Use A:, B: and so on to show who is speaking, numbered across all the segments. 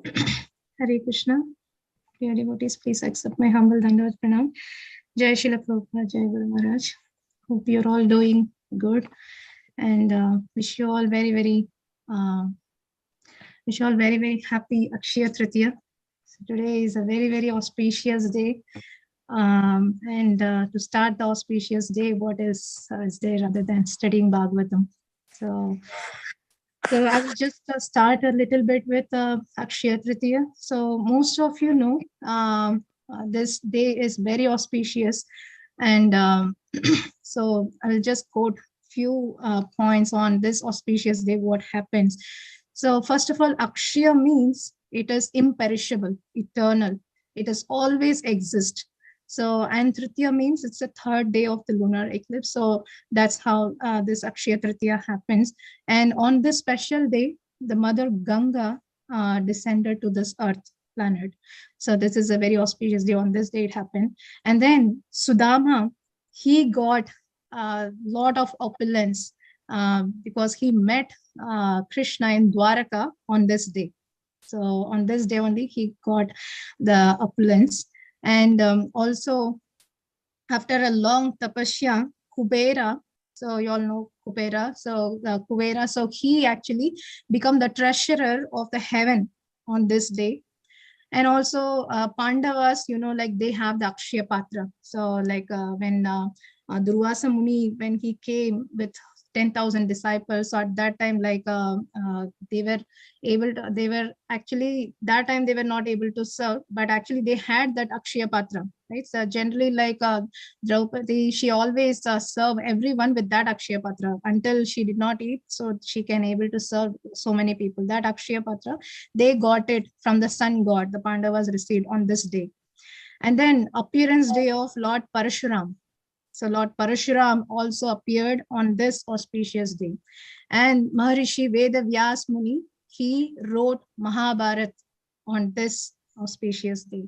A: Hare Krishna. Dear devotees, please accept my humble Dandavat Pranam. Jai Shila Prabhupada, Jai Guru Maharaj. Hope you're all doing good, and wish you all uh, very happy Akshaya Tritiya. So today is a very auspicious day, and to start the auspicious day, what is there other than studying Bhagavatam? So I will just start a little bit with Akshaya Tritiya. So most of you know this day is very auspicious, and so I will just quote few points on this auspicious day. What happens? So first of all, Akshaya means it is imperishable, eternal. It is always exist. So and Tritiya means it's the third day of the lunar eclipse. So that's how this Akshaya Tritiya happens. And on this special day, the mother Ganga descended to this earth planet. So this is a very auspicious day. On this day it happened. And then Sudama, he got a lot of opulence because he met Krishna in Dwaraka on this day. So on this day only he got the opulence. And also after a long tapasya, Kubera, so you all know Kubera. So Kubera, so he actually become the treasurer of the heaven on this day. And also Pandavas, you know, like they have the Akshaya Patra. So like when Durvasa Muni, when he came with 10,000 disciples, so at that time, like they were able to, they were actually, that time they were not able to serve, but actually they had that Akshaya Patra, right? So generally like Draupadi, she always serve everyone with that Akshaya Patra until she did not eat, so she can able to serve so many people. That Akshaya Patra, they got it from the sun god, the Pandavas received on this day. And then appearance day of Lord Parashuram. So Lord Parashuram also appeared on this auspicious day. And Maharishi Veda Vyas Muni, he wrote Mahabharat on this auspicious day.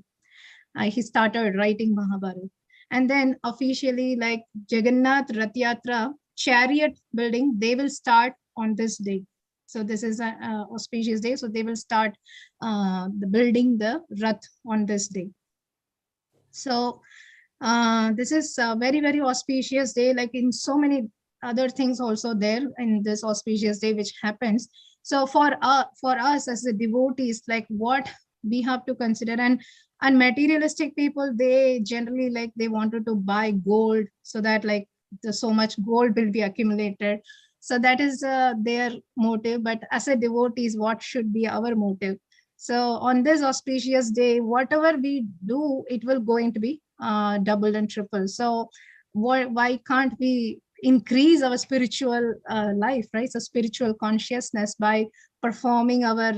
A: He started writing Mahabharat. And then officially, like Jagannath Rath Yatra chariot building, they will start on this day. So this is an auspicious day. So they will start the building the Rath on this day. So this is a very auspicious day, like in so many other things also there in this auspicious day which happens. So for us as the devotees, like what we have to consider, and materialistic people, they generally like they wanted to buy gold so that like so much gold will be accumulated. So that is their motive. But as a devotees, what should be our motive? So on this auspicious day, whatever we do, it will going to be double and triple. So why can't we increase our spiritual life, right? So spiritual consciousness by performing our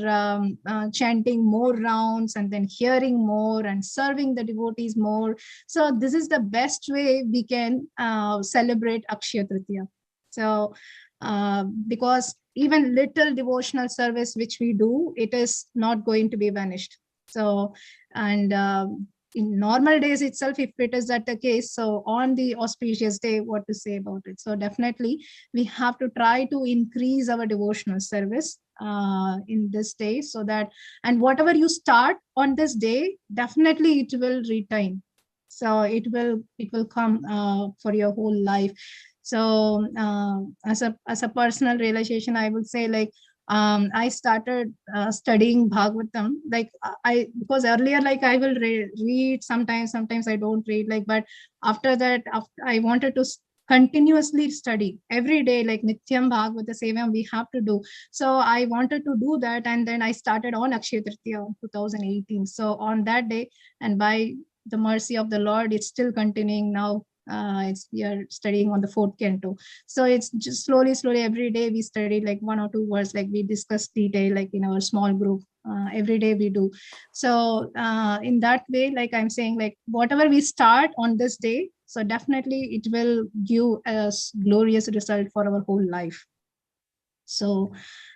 A: chanting more rounds and then hearing more and serving the devotees more. So this is the best way we can celebrate Akshaya Tritiya. So because even little devotional service which we do, it is not going to be vanished. So and in normal days itself, if it is that the case, so on the auspicious day, what to say about it? So definitely we have to try to increase our devotional service in this day, so that, and whatever you start on this day, definitely it will retain. So it will come for your whole life. So as a personal realization, I would say, like I started studying Bhagavatam, like because earlier, like I will read sometimes I don't read, like, but after that, I wanted to continuously study every day, like Nityam Bhagavata Sevam we have to do. So I wanted to do that, and then I started on Akshaya Tritiya 2018. So on that day, and by the mercy of the Lord, it's still continuing now. We are studying on the fourth canto. So it's just slowly every day we study like 1 or 2 words, like we discuss detail, like in our small group. Every day we do. So in that way, like I'm saying, like whatever we start on this day, so definitely it will give us glorious result for our whole life. So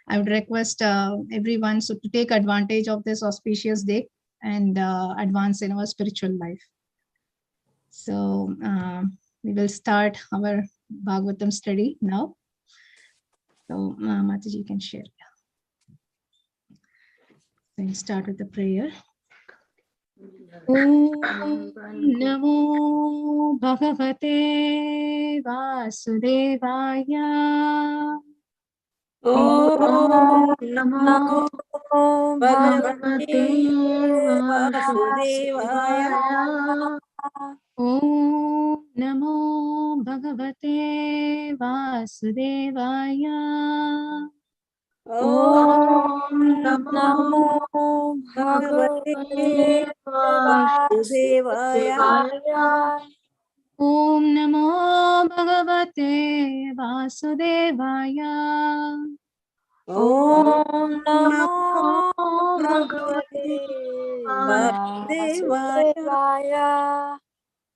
A: I would request everyone so to take advantage of this auspicious day and advance in our spiritual life. So we will start our Bhagavatam study now. So Mataji, you can share. We'll start with the prayer. Om Namo Bhagavate Vasudevaya.
B: Om Namo Bhagavate Vasudevaya.
A: Om Namo Bhagavate Vasudevaya.
B: Om Namo Bhagavate Vasudevaya.
A: Om Namo Bhagavate Vasudevaya.
B: Om Namo Bhagavate Vasudevaya.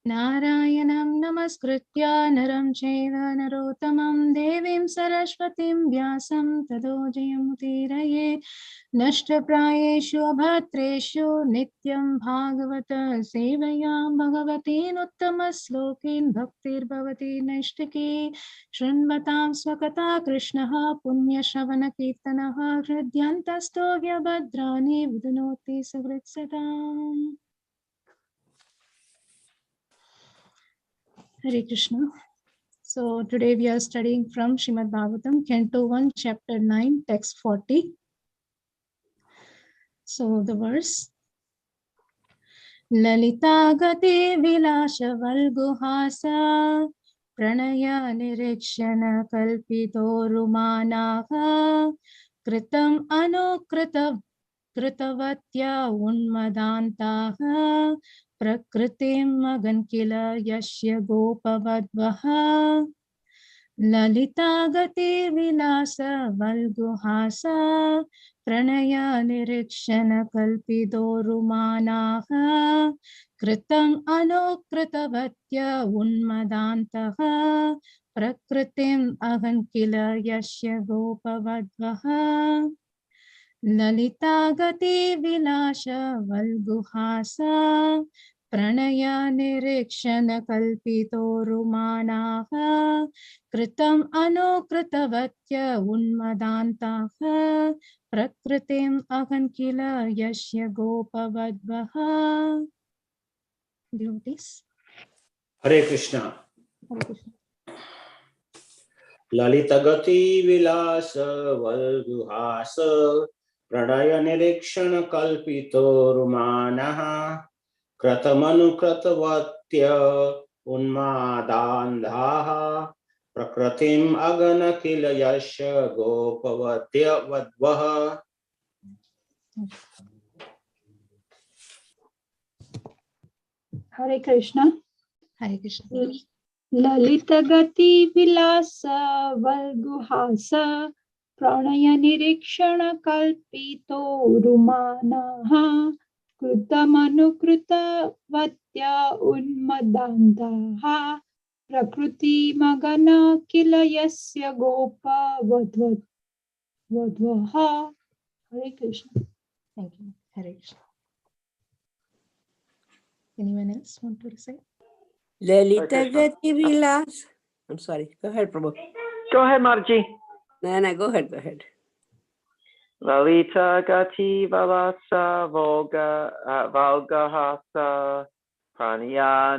A: Narayanam Namaskritya Naram Chaiva Narottamam Devim Saraswatim Vyasam Tado Jayamutiraye Nashtaprayeshu Abhatreshu Nityam Bhagavata Sevayam Bhagavatin Uttamaslokin Bhaktir Bhavati Nashtaki Shrinvatam Swakata Krishnaha Punya Shavana Kirtanaha Hridyantastovya Bhadrani Vidunoti Savritsatam. Hare Krishna. So today we are studying from Srimad Bhagavatam, Canto 1, Chapter 9, Text 40. So the verse. Lalita gati vilasha valguhasa pranaya nirikshana kalpito rumanaha kritam kritavatya unmadantaha prakritim magankila yashya gopavadvaha lalita gati vilasa valguhasa pranaya nirikshana kalpido rumanaha kritam anukritavatya unmadantaha prakritim agankila yashya gopavadvaha lalita gati vilasha valguhasa pranaya nirikshana kalpito rumanaha kritam anukritavatya unmadantaha prakritim agankila yashya gopavadvaha. Devotees.
C: Hare Krishna.
A: Hare Krishna.
C: Lalitagati vilasa valguhasa pranaya nirikshana kalpito rumanaha kratamanu kratavatya unmadandaha prakritim agana kila yasha gopavatya vadvaha.
B: Hare Krishna.
A: Hare Krishna.
B: Lalita gati vilasa valguhasa pranaya nirikshana kalpito rumanaha krutamanukruta vatya unmadantaha prakriti magana kila yasya gopa vadvaha. Hare Krishna.
A: Thank you. Hare Krishna. Anyone else want to recite?
D: Lalita Gati Vilas. I'm sorry. Go ahead, Prabhu.
E: Go ahead, Mataji.
D: No, go ahead.
E: Lalita Gati Valasa Valgahasa Pranya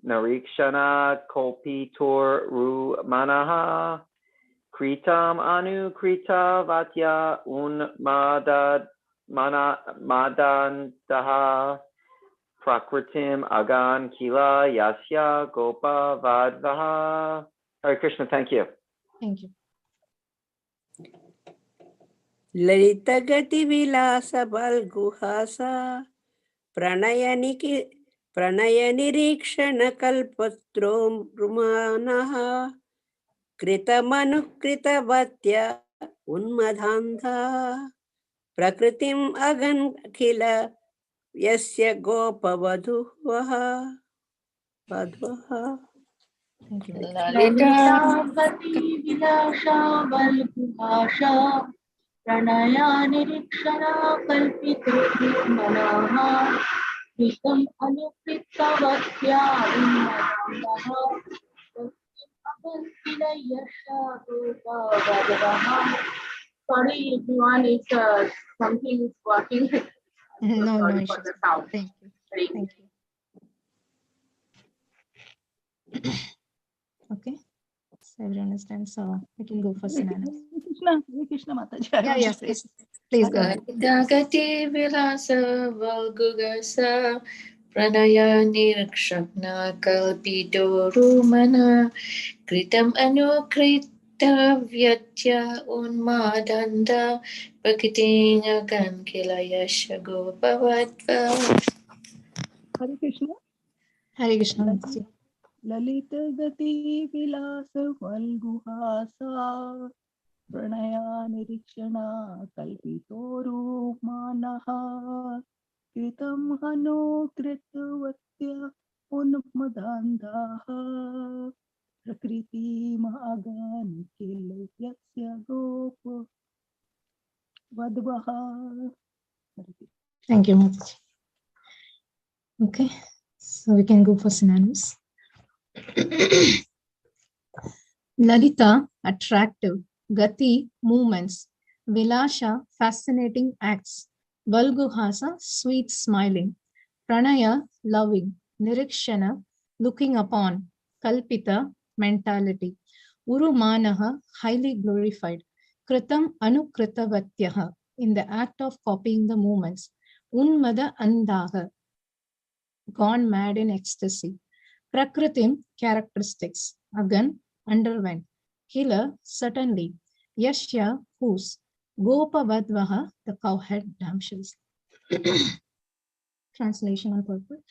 E: Narikshana Kolpitur Ru Manaha Kritam Anu Krita Vatya Madantaha Prakritim Agan Kila Yasya Gopa Vadvaha. Hare Krishna, thank you.
A: Thank you.
D: Lalita Gati Vilasa Balguhasa Pranayani Kalpatrom Rumanaha Kritamanukkrita Vatya Unmadhantha Prakritim Agan Kila Yasya Gopavadhuvaha Vadvaha.
A: Thank you.
F: Lalita Gati Vilasha Valguhasha Pranaya Nirikshana Kalpito Manaha Vikam Anukrita Vatya Unmadandaha Prakritim Agankila Yasha Gopa Vadvaha Sorry, everyone, if something is working. So
A: No
F: sorry for
A: issues.
F: the sound.
A: Thank you.
F: Very
A: Thank you. Okay. So everyone understands. So we can go for Sinana.
B: Hare Krishna Mataji. I
A: Yeah,
B: want to
A: yes,
B: say.
A: please. Please go ahead.
D: Gati vilasa valgugasa pranaya nirkshakna kalpito rumana kritam anukrita vyatya unmadanda prakitinya kankilayasha gopavadva.
B: Hare Krishna.
A: Hare Krishna. Mataji.
B: Lalita gati vilasa valguhasa pranaya nirikshana kalpitoru manaha kritam hano kritvatya unmadandaha prakriti maagani kilayasya gopa vadvaha.
A: Thank you, Mataji. Okay. So we can go for synonyms. Lalita, attractive. Gati, movements. Vilasha, fascinating acts. Valguhasa, sweet smiling. Pranaya, loving. Nirikshana, looking upon. Kalpita, mentality. Urumanaha, highly glorified. Kritam anukritavatyaha, in the act of copying the movements. Unmada andaha, gone mad in ecstasy. Prakritim, characteristics. Agan, underwent. Killer, certainly. Yashya, whose. Gopavadvaha, the cowhead damsels. Translation on purpose.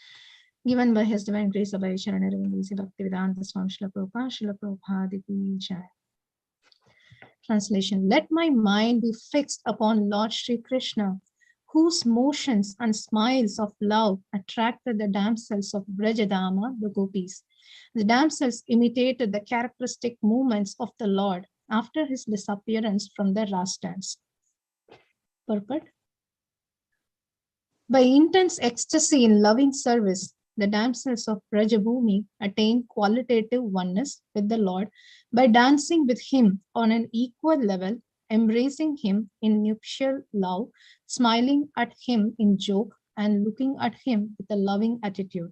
A: Given by His Divine Grace of Aisha and Bhaktivedanta Swami Srila Prabhupada, Srila Prabhupada Ki Jai. Translation. Let my mind be fixed upon Lord Shri Krishna, whose motions and smiles of love attracted the damsels of Brajadama, the gopis. The damsels imitated the characteristic movements of the Lord after his disappearance from the Ras dance. Purport. By intense ecstasy in loving service, the damsels of Brajabhumi attained qualitative oneness with the Lord by dancing with him on an equal level, embracing him in nuptial love, smiling at him in joke, and looking at him with a loving attitude.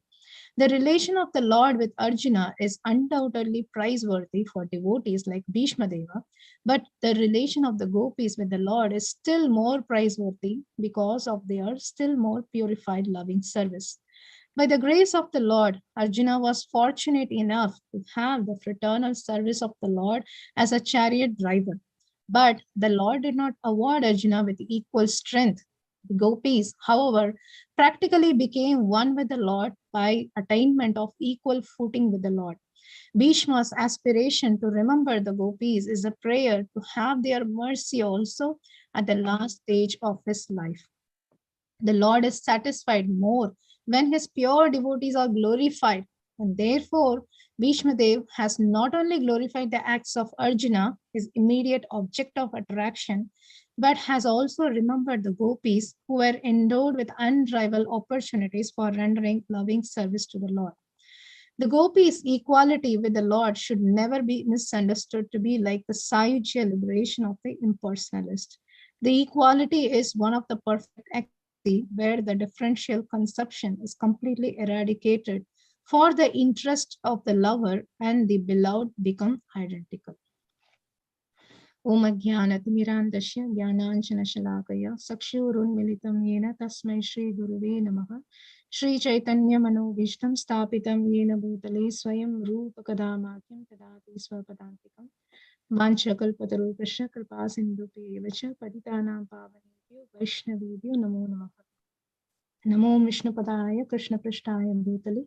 A: The relation of the Lord with Arjuna is undoubtedly praiseworthy for devotees like Bhishma Deva, but the relation of the gopis with the Lord is still more praiseworthy because of their still more purified loving service. By the grace of the Lord, Arjuna was fortunate enough to have the fraternal service of the Lord as a chariot driver. But the Lord did not award Arjuna with equal strength. The gopis, however, practically became one with the Lord by attainment of equal footing with the Lord. Bhishma's aspiration to remember the gopis is a prayer to have their mercy also at the last stage of his life. The Lord is satisfied more when his pure devotees are glorified, and therefore Bhishma Dev has not only glorified the acts of Arjuna, his immediate object of attraction, but has also remembered the gopis who were endowed with unrivaled opportunities for rendering loving service to the Lord. The gopis' equality with the Lord should never be misunderstood to be like the Sayujya liberation of the impersonalist. The equality is one of the perfect ecstasy where the differential conception is completely eradicated for the interest of the lover and the beloved become identical. Om Ajnanatimirandasya Jnananjanashalakaya Sakshurunmilitam Yena Tasmai Shri Guruve Namaha Shri Chaitanya Manobishtam Stapitam Yena Bhutale Swayam Rupa Kadamakyam Tadati Swapadantikam Vanchakalpatarupasya Kripa Sindhupevacha Patitanam Pavanebhyo Vaishnavebhyo Namo Namaha Namo Vishnupadaya Krishna Prishtaya Bhutale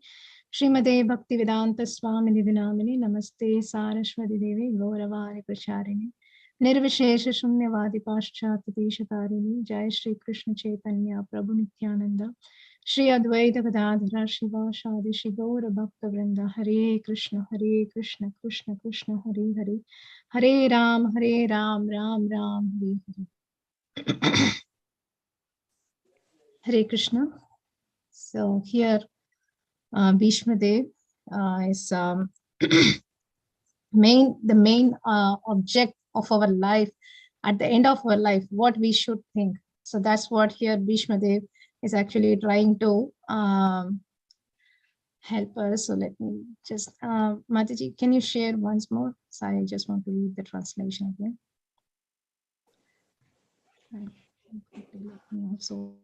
A: Srimade Bhaktivedanta Swami Nidhinamini Namaste Saraswati Devi Gauravani Pracharini Nirvishesha Shunyavadi Paschatadeshatharini Jai Shri Krishna Chaitanya Prabhu Nityananda Shri Advaita Gadadhara Shiva Shadi Shri Gaura Bhakta Vrinda Hare Krishna Krishna Krishna Hare Hare Hare Ram Ram Ram Hare Hare. Hare Krishna. So here Bhishma Dev is the main object of our life at the end of our life, what we should think. So that's what here Bhishma Dev is actually trying to help us. So let me just, Mataji, can you share once more? So I just want to read the translation again. So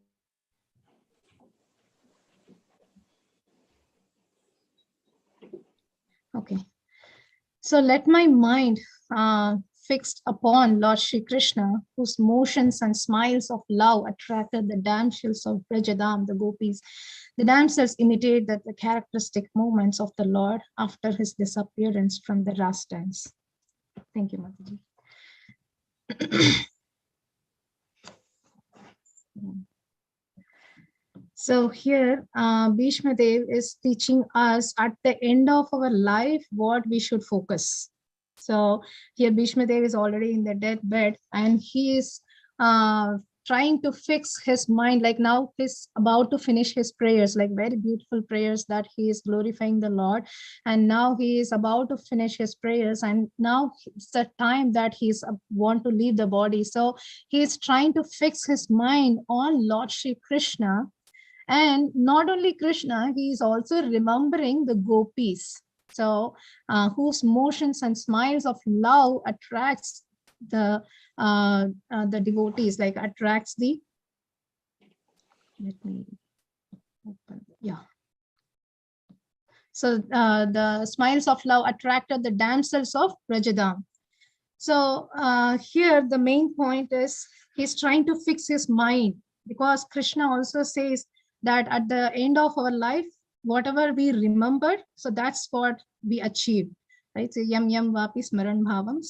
A: okay. So let my mind fixed upon Lord Shri Krishna, whose motions and smiles of love attracted the damsels of Brajadam, the gopis. The damsels imitate the characteristic movements of the Lord after his disappearance from the Ras dance. Thank you, Mataji. So here, Bhishma Dev is teaching us at the end of our life what we should focus. So here Bhishma Dev is already in the deathbed, and he is trying to fix his mind. Like now he's about to finish his prayers, like very beautiful prayers that he is glorifying the Lord. And now he is about to finish his prayers, and now it's the time that he's want to leave the body. So he is trying to fix his mind on Lord Shri Krishna. And not only Krishna, he is also remembering the gopis. So whose motions and smiles of love attracts the devotees, like attracts the, let me open, yeah. So the smiles of love attracted the damsels of Brajadam. So here the main point is he's trying to fix his mind, because Krishna also says that at the end of our life, whatever we remember, so that's what we achieve, right? So yam yam vapi smaran bhavam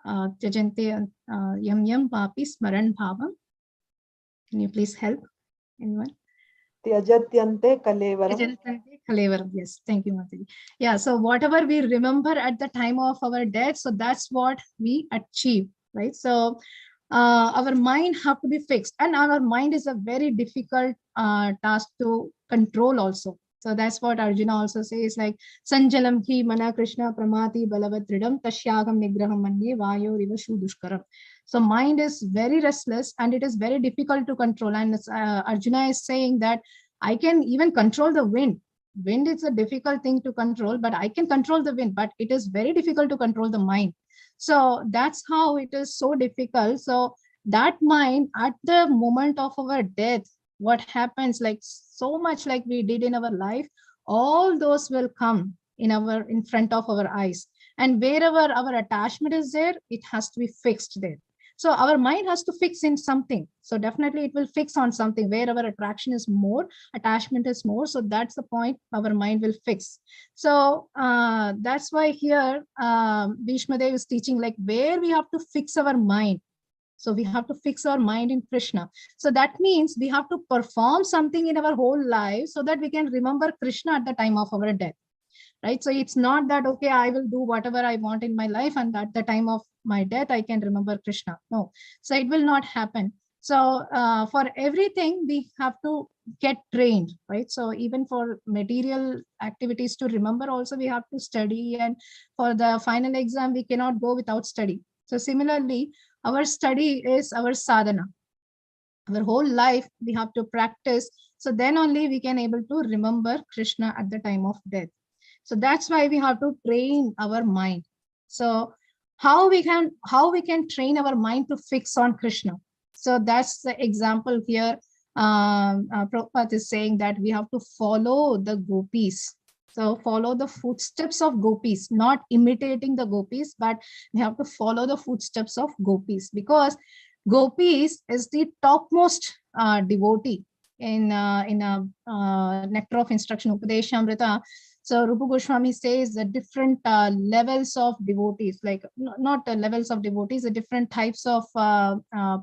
A: tyajante yam yam vapi smaran bhavam. Can you please help anyone?
G: Tyajatyante kalevaram.
A: Yes, thank you, Mataji. Yeah, so whatever we remember at the time of our death, so that's what we achieve, right? So our mind have to be fixed, and our mind is a very difficult task to control also. So that's what Arjuna also says, like sanjalam hi mana Krishna pramati balavadridam tashyagam nigraham manye vayo riva shudushkaram. So mind is very restless and it is very difficult to control. And Arjuna is saying that I can even control the wind. Wind is a difficult thing to control, but I can control the wind, but it is very difficult to control the mind. So that's how it is so difficult. So that mind at the moment of our death, what happens, like so much like we did in our life, all those will come in front of our eyes. And wherever our attachment is there, it has to be fixed there. So our mind has to fix in something. So definitely it will fix on something. Where our attraction is more, attachment is more. So that's the point our mind will fix. So that's why here Bhishma Dev is teaching like where we have to fix our mind. So we have to fix our mind in Krishna. So that means we have to perform something in our whole life so that we can remember Krishna at the time of our death. Right? So it's not that, okay, I will do whatever I want in my life and at the time of my death, I can remember Krishna. No, so it will not happen. So for everything, we have to get trained, right? So even for material activities to remember also, we have to study. And for the final exam, we cannot go without study. So similarly, our study is our sadhana. Our whole life, we have to practice. So then only we can able to remember Krishna at the time of death. So that's why we have to train our mind. So how we can train our mind to fix on Krishna. So that's the example here. Prabhupada is saying that we have to follow the gopis. So follow the footsteps of gopis, not imitating the gopis, but we have to follow the footsteps of gopis, because gopis is the topmost devotee in Nectar of Instruction, Upadeshamrita. So Rupa Goswami says the different levels of devotees, like not levels of devotees, the different types of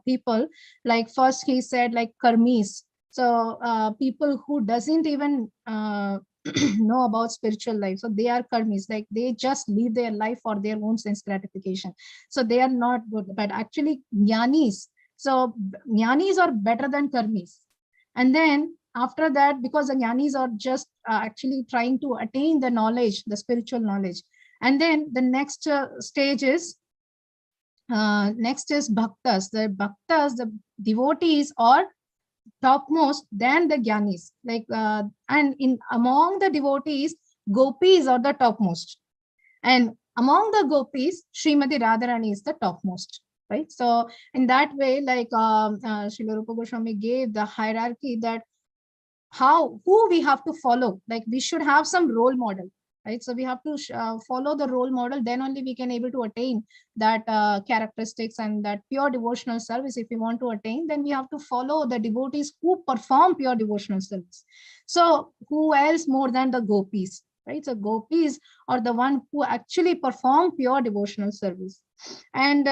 A: people. Like first he said like karmis. So people who doesn't even know about spiritual life. So they are karmis, like they just live their life for their own sense gratification. So they are not good, but actually jnanis. So jnanis are better than karmis. And then after that, because the jnanis are just actually trying to attain the knowledge, the spiritual knowledge. And then the next stage is Next is bhaktas. The bhaktas, the devotees, are topmost than the gyanis. And in among the devotees, gopis are the topmost. And among the gopis, Srimati Radharani is the topmost, right? So in that way, Srila Rupa Goswami gave the hierarchy that who we have to follow. Like we should have some role model, right? So we have to follow the role model. Then only we can able to attain that characteristics and that pure devotional service. If we want to attain, then we have to follow the devotees who perform pure devotional service. So who else more than the gopis? Right, so gopis are the one who actually perform pure devotional service. And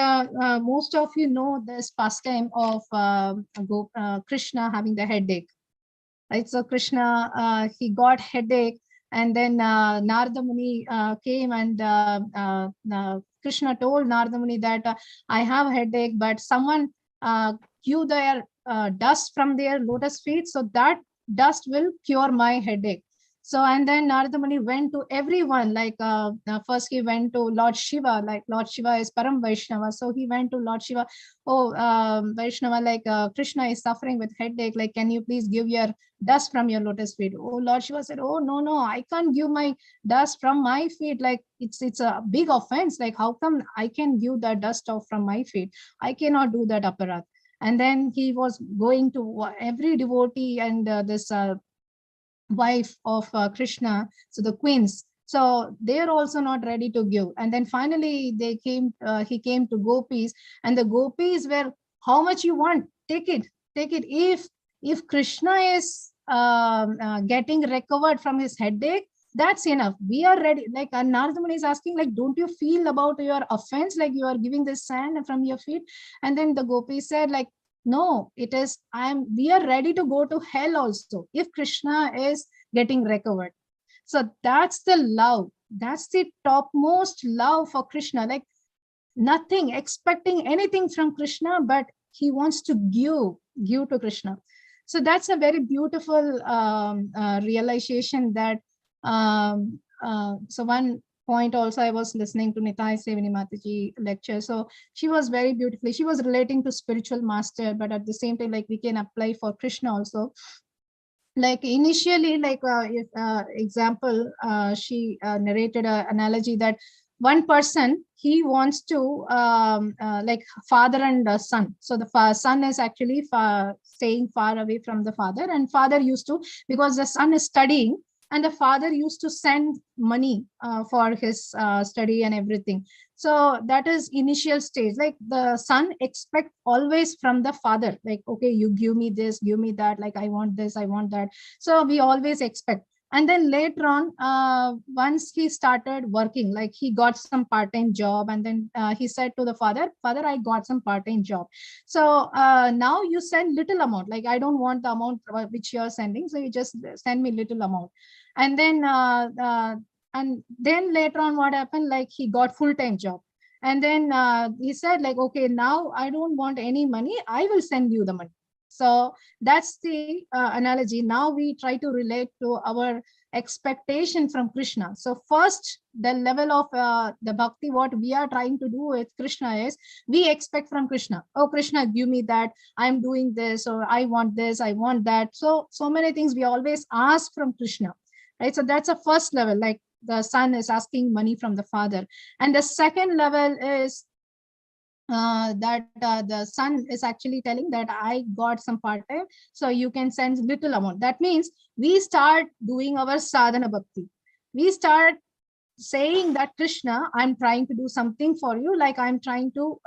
A: most of you know this pastime of Krishna having the headache, right? So Krishna, he got headache, and then Narada Muni came, and Krishna told Narada Muni that I have a headache, but someone give their dust from their lotus feet, so that dust will cure my headache. So, and then Narada Muni went to everyone, first he went to Lord Shiva, like Lord Shiva is Param Vaishnava. So he went to Lord Shiva, oh, Vaishnava, Krishna is suffering with headache, like, can you please give your dust from your lotus feet? Oh, Lord Shiva said, oh, no, I can't give my dust from my feet. Like it's a big offense. Like, how come I can give the dust off from my feet? I cannot do that aparat. And then he was going to every devotee and this wife of Krishna, so the queens. So they're also not ready to give. And then finally he came to gopis, and the gopis were, how much you want? Take it. If Krishna is getting recovered from his headache, that's enough. We are ready. Like Narada Muni is asking, like, don't you feel about your offense? Like you are giving this sand from your feet. And then the gopis said, like, no, it is, we are ready to go to hell also if Krishna is getting recovered. So that's the love. That's the topmost love for Krishna. Like nothing, expecting anything from Krishna, but he wants to give to Krishna. So that's a very beautiful realization that, so one point also, I was listening to Nitai Sevani Mataji lecture. So she was very beautifully, she was relating to spiritual master, but at the same time, like we can apply for Krishna also. Like initially, example, she narrated an analogy that one person, he wants to like father and son. So the son is actually staying far away from the father, and father used to, because the son is studying, and the father used to send money for his study and everything. So that is initial stage. Like the son expect always from the father, like, okay, you give me this, give me that, like I want this, I want that. So we always expect. And then later on, once he started working, like he got some part-time job, and then he said to the father, I got some part-time job. So now you send little amount, like I don't want the amount which you're sending, so you just send me little amount. And then later on, what happened, like he got full-time job. And then he said, like, okay, now I don't want any money, I will send you the money. So that's the analogy. Now we try to relate to our expectation from Krishna. So first, the level of the bhakti, what we are trying to do with Krishna is, we expect from Krishna, oh Krishna, give me that, I'm doing this, or I want this, I want that. So many things we always ask from Krishna, right? So that's a first level, like the son is asking money from the father. And the second level is that the son is actually telling that I got some part-time, so you can send little amount. That means we start doing our sadhana bhakti. We start saying that Krishna, I'm trying to do something for you, like I'm trying to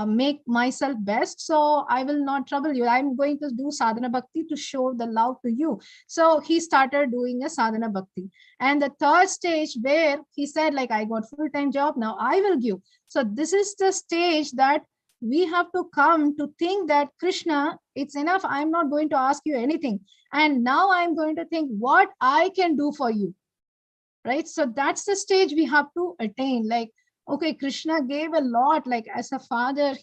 A: make myself best, so I will not trouble you. I'm going to do sadhana bhakti to show the love to you. So he started doing a sadhana bhakti. And the third stage, where he said, like, I got full-time job, now I will give. So this is the stage that we have to come to think that Krishna, it's enough, I'm not going to ask you anything, and now I'm going to think what I can do for you, right? So that's the stage we have to attain. Like, okay, Krishna gave a lot, like as a father,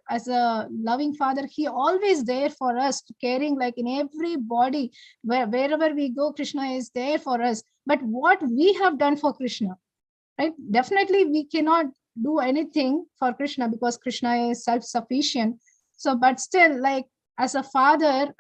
A: as a loving father, he always there for us, caring, like in every body, wherever we go, Krishna is there for us. But what we have done for Krishna, right? Definitely we cannot do anything for Krishna because Krishna is self-sufficient. So, but still, like as a father,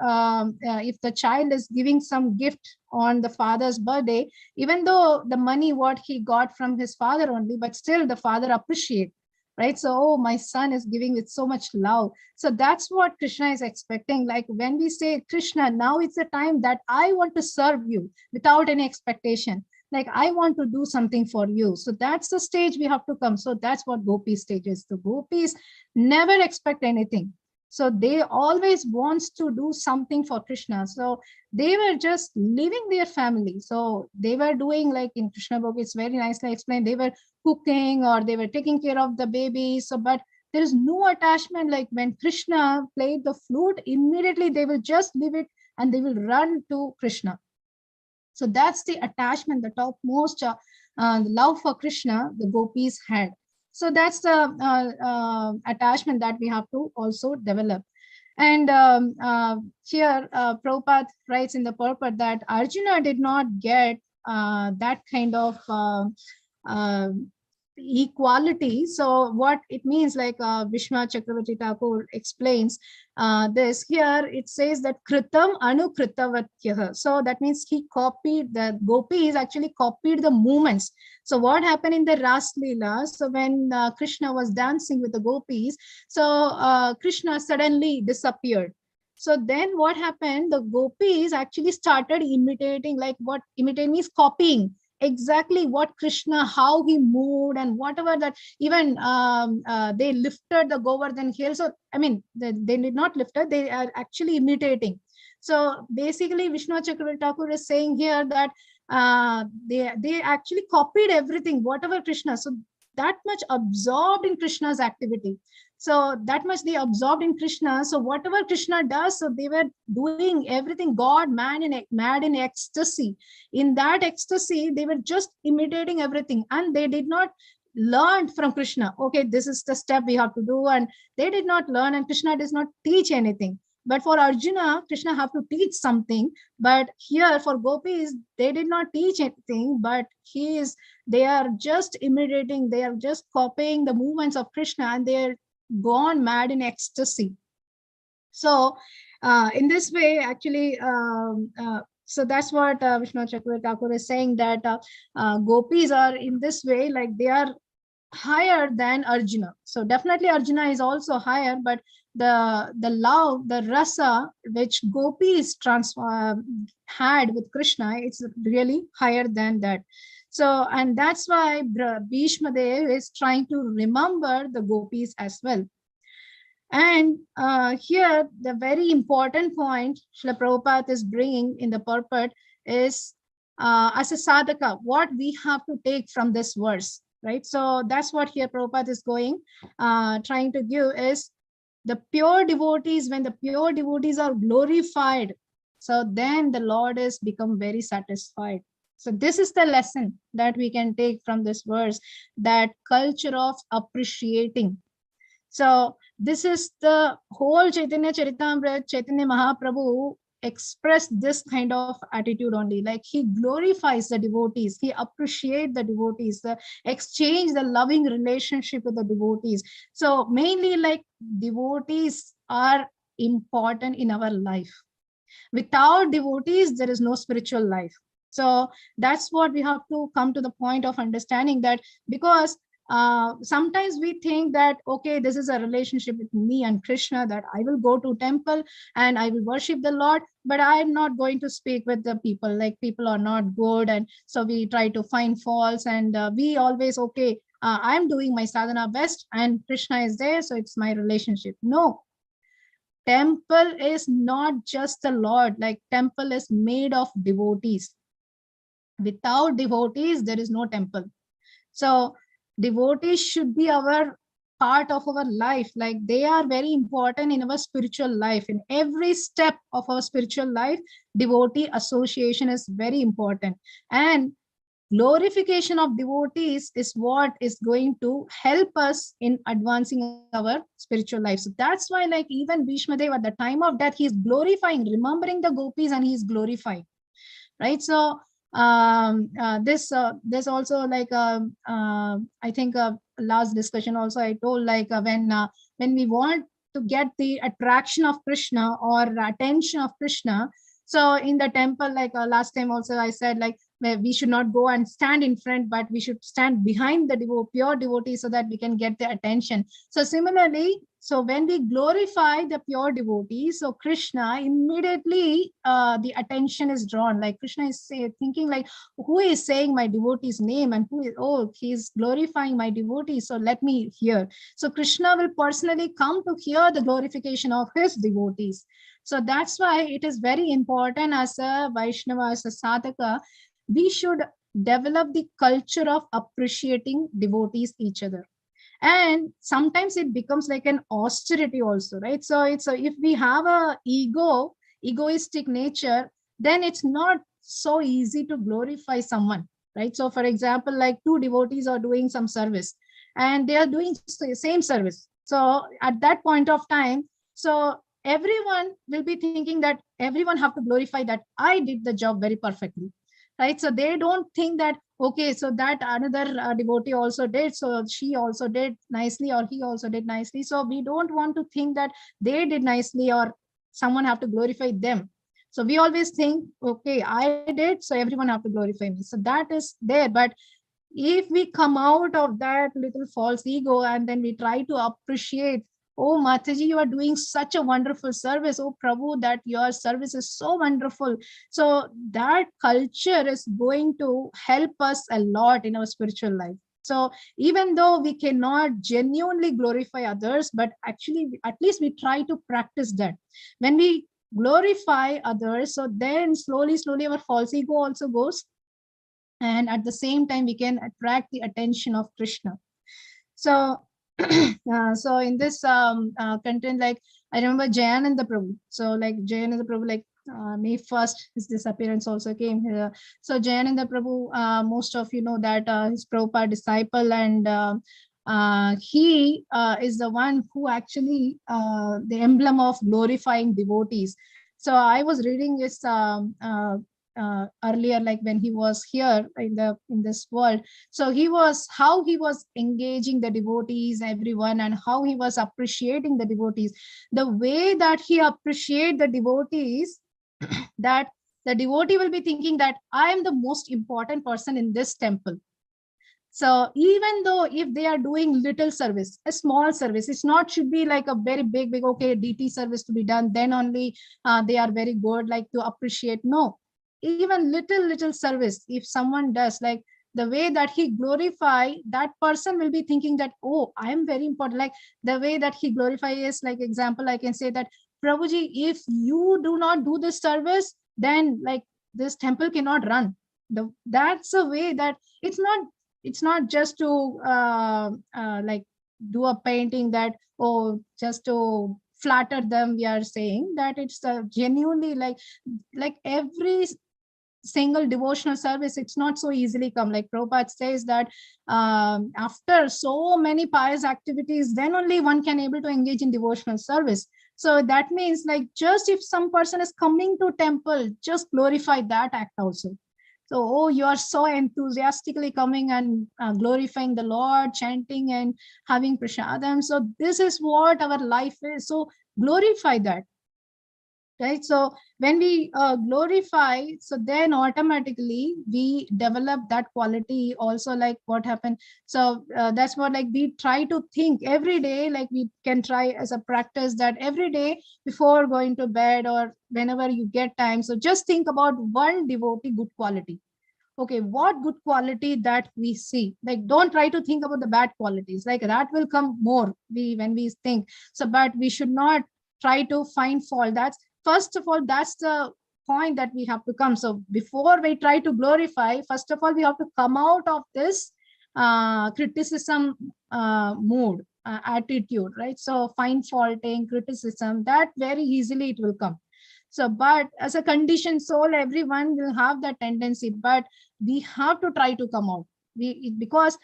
A: if the child is giving some gift on the father's birthday, even though the money what he got from his father only, but still the father appreciate, right? So, oh, my son is giving with so much love. So that's what Krishna is expecting. Like when we say, Krishna, now it's the time that I want to serve you without any expectation. Like I want to do something for you. So that's the stage we have to come. So that's what gopi stage is. The gopis never expect anything. So they always wants to do something for Krishna. So they were just living their family. So they were doing, like in Krishna book, it's very nicely explained, they were cooking or they were taking care of the baby. So, but there is no attachment. Like when Krishna played the flute, immediately they will just leave it and they will run to Krishna. So that's the attachment, the topmost love for Krishna the gopis had. So that's the attachment that we have to also develop. And here Prabhupada writes in the purport that Arjuna did not get that kind of equality. So what it means, like Vishma Chakravarti Thakur explains this here, it says that Kritam Anukritavatyaha. So that means he copied, the gopis actually copied the movements. So what happened in the Ras Leela, so when Krishna was dancing with the gopis, so Krishna suddenly disappeared. So then what happened, the gopis actually started imitating, like what imitate means copying exactly what Krishna, how he moved and whatever that, even they lifted the Govardhan hill. So, I mean, they did not lift it, they are actually imitating. So basically Vishnu Chakravarti Thakur is saying here that they actually copied everything, whatever Krishna. So that much absorbed in Krishna's activity. So that much they absorbed in Krishna. So whatever Krishna does, so they were doing everything, God, man, mad in ecstasy. In that ecstasy, they were just imitating everything, and they did not learn from Krishna. Okay, this is the step we have to do, and they did not learn, and Krishna does not teach anything. But for Arjuna, Krishna have to teach something. But here for gopis, they did not teach anything, but they are just imitating, they are just copying the movements of Krishna, and they are gone mad in ecstasy. So in this way, actually, so that's what Vishnu Chakravarti Thakur is saying, that gopis are in this way, like they are higher than Arjuna. So definitely Arjuna is also higher, but the love, the rasa which gopis had with Krishna, it's really higher than that. So, and that's why Bhishma Dev is trying to remember the gopis as well. And here, the very important point Srila Prabhupada is bringing in the purport is, as a sadhaka, what we have to take from this verse, right? So that's what here Prabhupada is trying to give is the pure devotees, when the pure devotees are glorified, so then the Lord is become very satisfied. So this is the lesson that we can take from this verse, that culture of appreciating. So this is the whole Chaitanya Charitamrita, Chaitanya Mahaprabhu expressed this kind of attitude only. Like he glorifies the devotees, he appreciates the devotees, the exchange, the loving relationship with the devotees. So mainly, like, devotees are important in our life. Without devotees, there is no spiritual life. So that's what we have to come to the point of understanding, that because sometimes we think that, okay, this is a relationship with me and Krishna, that I will go to temple and I will worship the Lord, but I'm not going to speak with the people, like people are not good, and so we try to find faults, and we always, okay, I'm doing my sadhana best and Krishna is there, so it's my relationship. No, temple is not just the Lord. Like temple is made of devotees. Without devotees, there is no temple. So devotees should be our part of our life. Like they are very important in our spiritual life. In every step of our spiritual life, devotee association is very important. And glorification of devotees is what is going to help us in advancing our spiritual life. So that's why, like, even Bhishma Dev at the time of death, he is glorifying, remembering the gopis, and he is glorifying, right? So There's also like I think last discussion also I told, like when we want to get the attraction of Krishna or attention of Krishna, so in the temple, like last time also I said, like where we should not go and stand in front, but we should stand behind the pure devotee, so that we can get the attention. So similarly, so when we glorify the pure devotee, so Krishna immediately the attention is drawn. Like Krishna is thinking like, who is saying my devotee's name, and who is, oh, he's glorifying my devotee, so let me hear. So Krishna will personally come to hear the glorification of his devotees. So that's why it is very important as a Vaishnava, as a sadhaka, we should develop the culture of appreciating devotees each other. And sometimes it becomes like an austerity also, right? So it's if we have a egoistic nature, then it's not so easy to glorify someone, right? So for example, like two devotees are doing some service and they are doing same service. So at that point of time, so everyone will be thinking that everyone have to glorify that I did the job very perfectly, right? So they don't think that, okay, so that another devotee also did, so she also did nicely, or he also did nicely. So we don't want to think that they did nicely or someone have to glorify them. So we always think, okay, I did, so everyone have to glorify me. So that is there. But if we come out of that little false ego and then we try to appreciate, oh Mataji, you are doing such a wonderful service, oh Prabhu, that your service is so wonderful. So that culture is going to help us a lot in our spiritual life. So even though we cannot genuinely glorify others, but actually at least we try to practice that. When we glorify others, so then slowly our false ego also goes, and at the same time we can attract the attention of Krishna. So so in this content, like I remember Jayananda Prabhu. So like Jayananda Prabhu, like May 1st his disappearance also came here. So Jayananda Prabhu, most of you know that his Prabhupada disciple, and he is the one who actually the emblem of glorifying devotees. So I was reading this earlier, like when he was here in this world. So he was, how he was engaging the devotees, everyone, and how he was appreciating the devotees. The way that he appreciate the devotees, that the devotee will be thinking that I am the most important person in this temple. So even though if they are doing little service, a small service, it's not should be like a very big, okay, DT service to be done, then only they are very good, like to appreciate. No, even little service, if someone does, like the way that he glorify, that person will be thinking that, oh, I am very important. Like the way that he glorify is, like example, I can say that, Prabhuji, if you do not do this service, then like this temple cannot run. That's a way that it's not just to like do a painting that, oh, just to flatter them. We are saying that it's genuinely like every single devotional service, it's not so easily come. Like Prabhupada says that after so many pious activities, then only one can able to engage in devotional service. So that means like just if some person is coming to temple, just glorify that act also. So, oh, you are so enthusiastically coming and glorifying the Lord, chanting and having prasadam. So this is what our life is. So glorify that. Right. So when we glorify, so then automatically we develop that quality also. Like what happened. So that's what, like we try to think every day, like we can try as a practice that every day before going to bed or whenever you get time. So just think about one devotee good quality. Okay, what good quality that we see. Like don't try to think about the bad qualities, like that will come more when we think. So but we should not try to find fault. That's first of all, that's the point that we have to come. So before we try to glorify, first of all we have to come out of this criticism mood, attitude, right? So find faulting, criticism, that very easily it will come. So but as a conditioned soul, everyone will have that tendency, but we have to try to come out. Because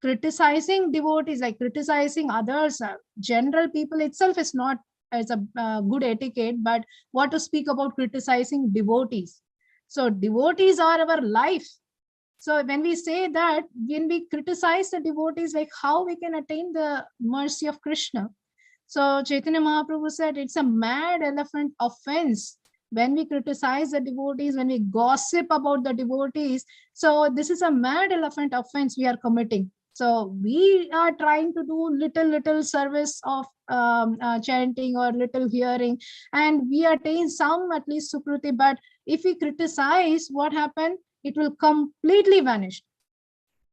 A: criticizing devotees, like criticizing others, general people itself is not as a good etiquette, but what to speak about criticizing devotees. So devotees are our life. So when we say that, when we criticize the devotees, like how we can attain the mercy of Krishna. So Chaitanya Mahaprabhu said it's a mad elephant offense when we criticize the devotees, when we gossip about the devotees. So this is a mad elephant offense we are committing. So we are trying to do little service of chanting or little hearing, and we attain some at least sukruti. But if we criticize, what happened? It will completely vanish.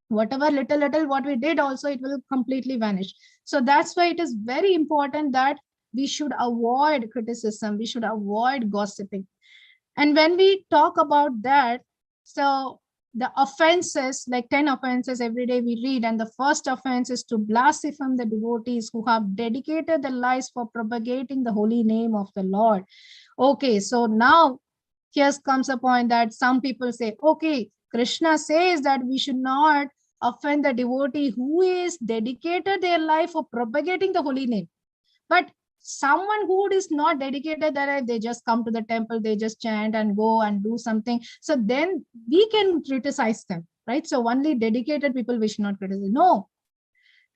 A: Whatever little what we did also, it will completely vanish. So that's why it is very important that we should avoid criticism, we should avoid gossiping. And when we talk about that, so the offenses, like 10 offenses every day we read, and the first offense is to blaspheme the devotees who have dedicated their lives for propagating the holy name of the Lord. Okay, so now here comes a point that some people say, okay, Krishna says that we should not offend the devotee who is dedicated their life for propagating the holy name. But someone who is not dedicated their life, they just come to the temple, they just chant and go and do something. So then we can criticize them, right? So only dedicated people we should not criticize. No,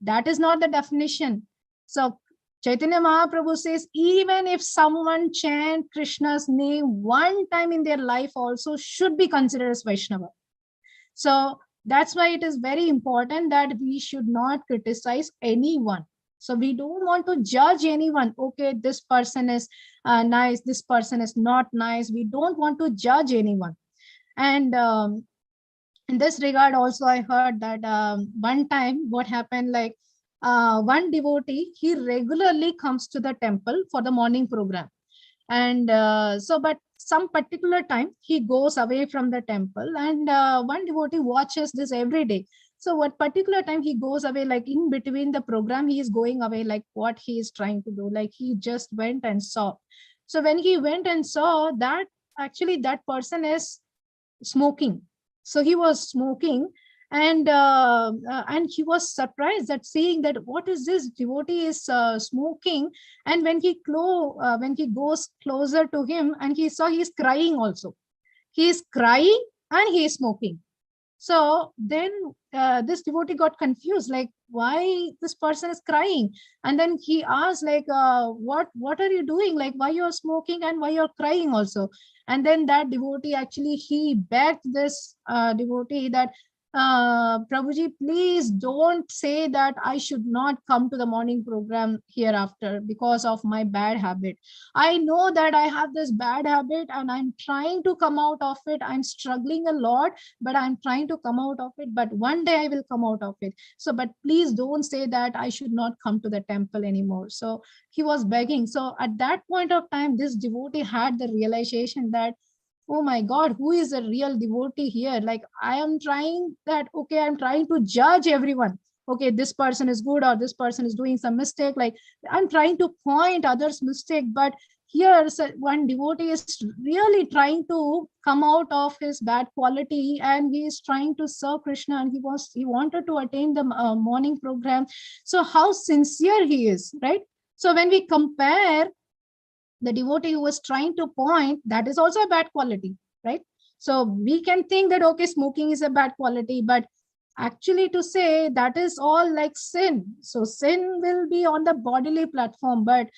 A: that is not the definition. So Chaitanya Mahaprabhu says, even if someone chant Krishna's name one time in their life also should be considered as Vaishnava. So that's why it is very important that we should not criticize anyone. So we don't want to judge anyone. Okay, this person is nice, this person is not nice. We don't want to judge anyone. And in this regard also, I heard that one time what happened, like one devotee, he regularly comes to the temple for the morning program. And but some particular time he goes away from the temple, and one devotee watches this every day. So what particular time he goes away, like in between the program, he is going away, like what he is trying to do, like he just went and saw. So when he went and saw that, actually that person is smoking. So he was smoking, and he was surprised at seeing that what is this devotee is smoking. And when he goes closer to him, and he saw he's crying also. He is crying and he is smoking. So then this devotee got confused, like why this person is crying. And then he asked, like what are you doing, like why you're smoking and why you're crying also. And then that devotee, actually he begged this devotee that Prabhuji, please don't say that I should not come to the morning program hereafter because of my bad habit. I know that I have this bad habit and I'm trying to come out of it. I'm struggling a lot, but I'm trying to come out of it. But one day I will come out of it. So, but please don't say that I should not come to the temple anymore. So he was begging. So at that point of time, this devotee had the realization that, oh my God, who is a real devotee here? Like I am trying that, okay, I'm trying to judge everyone. Okay, this person is good or this person is doing some mistake. Like I'm trying to point others' mistake, but here one devotee is really trying to come out of his bad quality, and he is trying to serve Krishna, and he wanted to attain the morning program. So how sincere he is, right? So when we compare the devotee who was trying to point, that is also a bad quality, right? So we can think that, okay, smoking is a bad quality, but actually to say that is all like sin. So sin will be on the bodily platform, but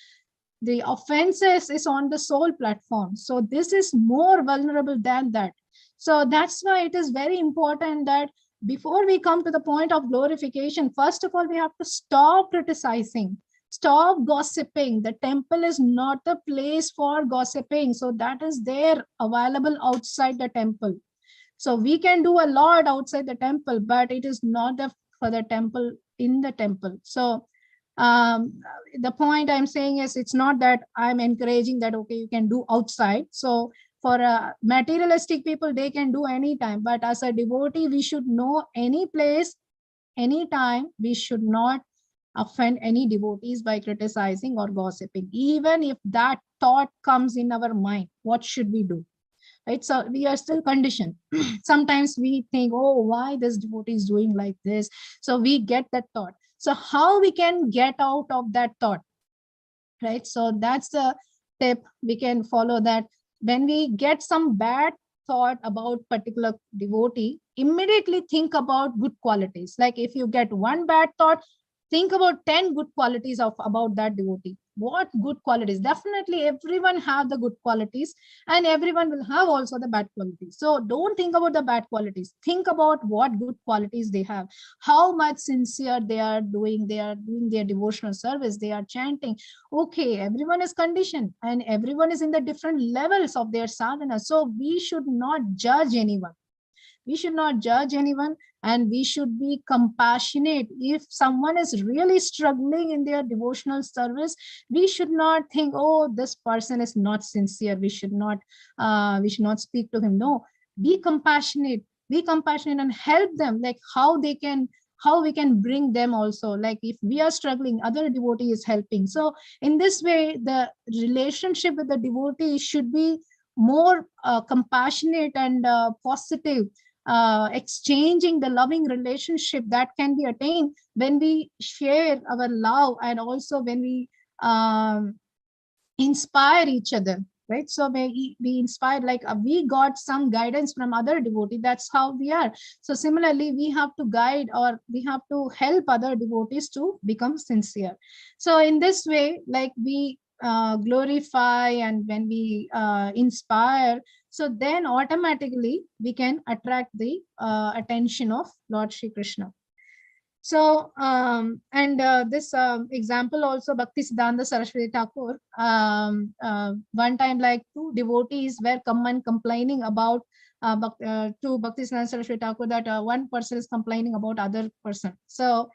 A: the offenses is on the soul platform. So this is more vulnerable than that. So that's why it is very important that before we come to the point of glorification, first of all, we have to stop criticizing. Stop gossiping. The temple is not the place for gossiping. So that is there available outside the temple. So we can do a lot outside the temple, but it is not for the temple in the temple. So the point I'm saying is, it's not that I'm encouraging that, okay, you can do outside. So for materialistic people, they can do anytime. But as a devotee, we should know any place, anytime. We should not offend any devotees by criticizing or gossiping. Even if that thought comes in our mind, what should we do? Right? So we are still conditioned. Sometimes we think, oh, why this devotee is doing like this? So we get that thought. So how we can get out of that thought? Right? So that's the tip. We can follow that. When we get some bad thought about particular devotee, immediately think about good qualities. Like if you get one bad thought, think about 10 good qualities of about that devotee. What good qualities? Definitely everyone have the good qualities, and everyone will have also the bad qualities. So don't think about the bad qualities. Think about what good qualities they have, how much sincere they are doing their devotional service, they are chanting. Okay, everyone is conditioned and everyone is in the different levels of their sadhana. So we should not judge anyone. We should not judge anyone, and we should be compassionate. If someone is really struggling in their devotional service, we should not think, oh, this person is not sincere, we should not speak to him. No, be compassionate, and help them, like how we can bring them also. Like if we are struggling, other devotee is helping. So in this way, the relationship with the devotee should be more compassionate and positive, exchanging the loving relationship that can be attained when we share our love, and also when we inspire each other, right? So we inspire, like we got some guidance from other devotee, that's how we are. So similarly, we have to guide, or we have to help other devotees to become sincere. So in this way, like we glorify, and when we inspire, so then automatically we can attract the attention of Lord Shri Krishna. So this example also, Bhakti Siddhanta Saraswati Thakur, one time, like two devotees were complaining about to Bhakti Siddhanta Saraswati Thakur, that one person is complaining about other person. So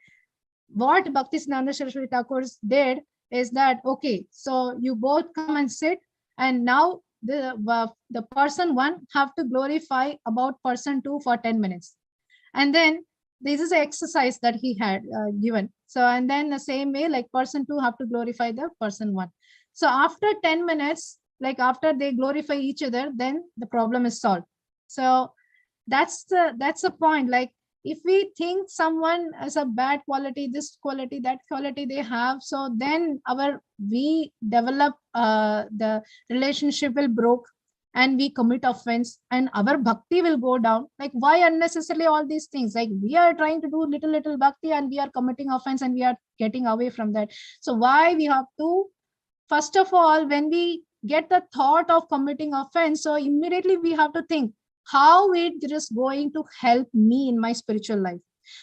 A: what Bhakti Siddhanta Saraswati Thakur did is that, okay, so you both come and sit, and now the person one have to glorify about person two for 10 minutes. And then this is an exercise that he had given. So, and then the same way, like person two have to glorify the person one. So after 10 minutes, like after they glorify each other, then the problem is solved. So that's the point. Like if we think someone as a bad quality, this quality, that quality they have, so then we develop the relationship will broke, and we commit offense, and our bhakti will go down. Like why unnecessarily all these things? Like we are trying to do little bhakti, and we are committing offense, and we are getting away from that. So why we have to, first of all, when we get the thought of committing offense, so immediately we have to think how it is going to help me in my spiritual life.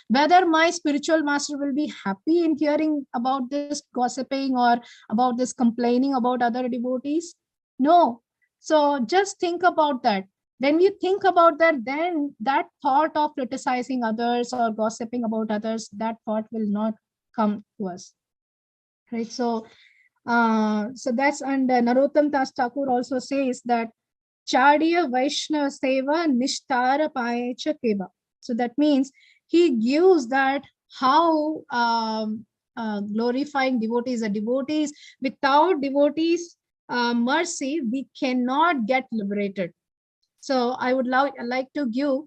A: Whether my spiritual master will be happy in hearing about this gossiping or about this complaining about other devotees? No. So just think about that. When we think about that, then that thought of criticizing others or gossiping about others, that thought will not come to us, right? So that's, and Narottam Das Thakur also says that Chadiya Vaishnava Seva Nishtara Payecha Keva. So that means he gives that how glorifying devotees are devotees. Without devotees mercy, we cannot get liberated. So I would like to give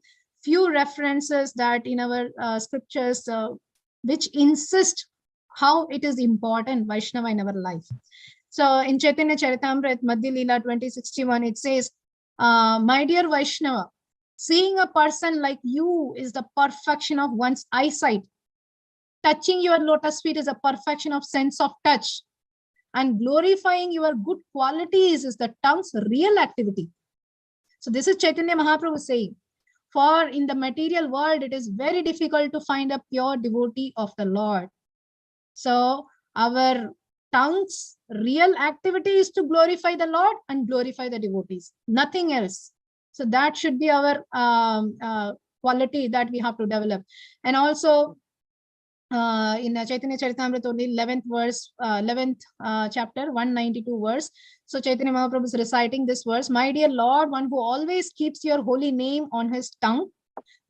A: few references that in our scriptures which insist how it is important Vaishnava in our life. So in Chaitanya Charitamrita Madhya Leela 2061, it says, my dear Vaishnava, seeing a person like you is the perfection of one's eyesight. Touching your lotus feet is a perfection of sense of touch. And glorifying your good qualities is the tongue's real activity. So this is Chaitanya Mahaprabhu saying, for in the material world, it is very difficult to find a pure devotee of the Lord. So our tongue's real activity is to glorify the Lord and glorify the devotees, nothing else. So that should be our quality that we have to develop. And also in Chaitanya Charitamrita, only 11th verse, 11th chapter, 192 verse. So Chaitanya Mahaprabhu is reciting this verse: my dear Lord, one who always keeps your holy name on his tongue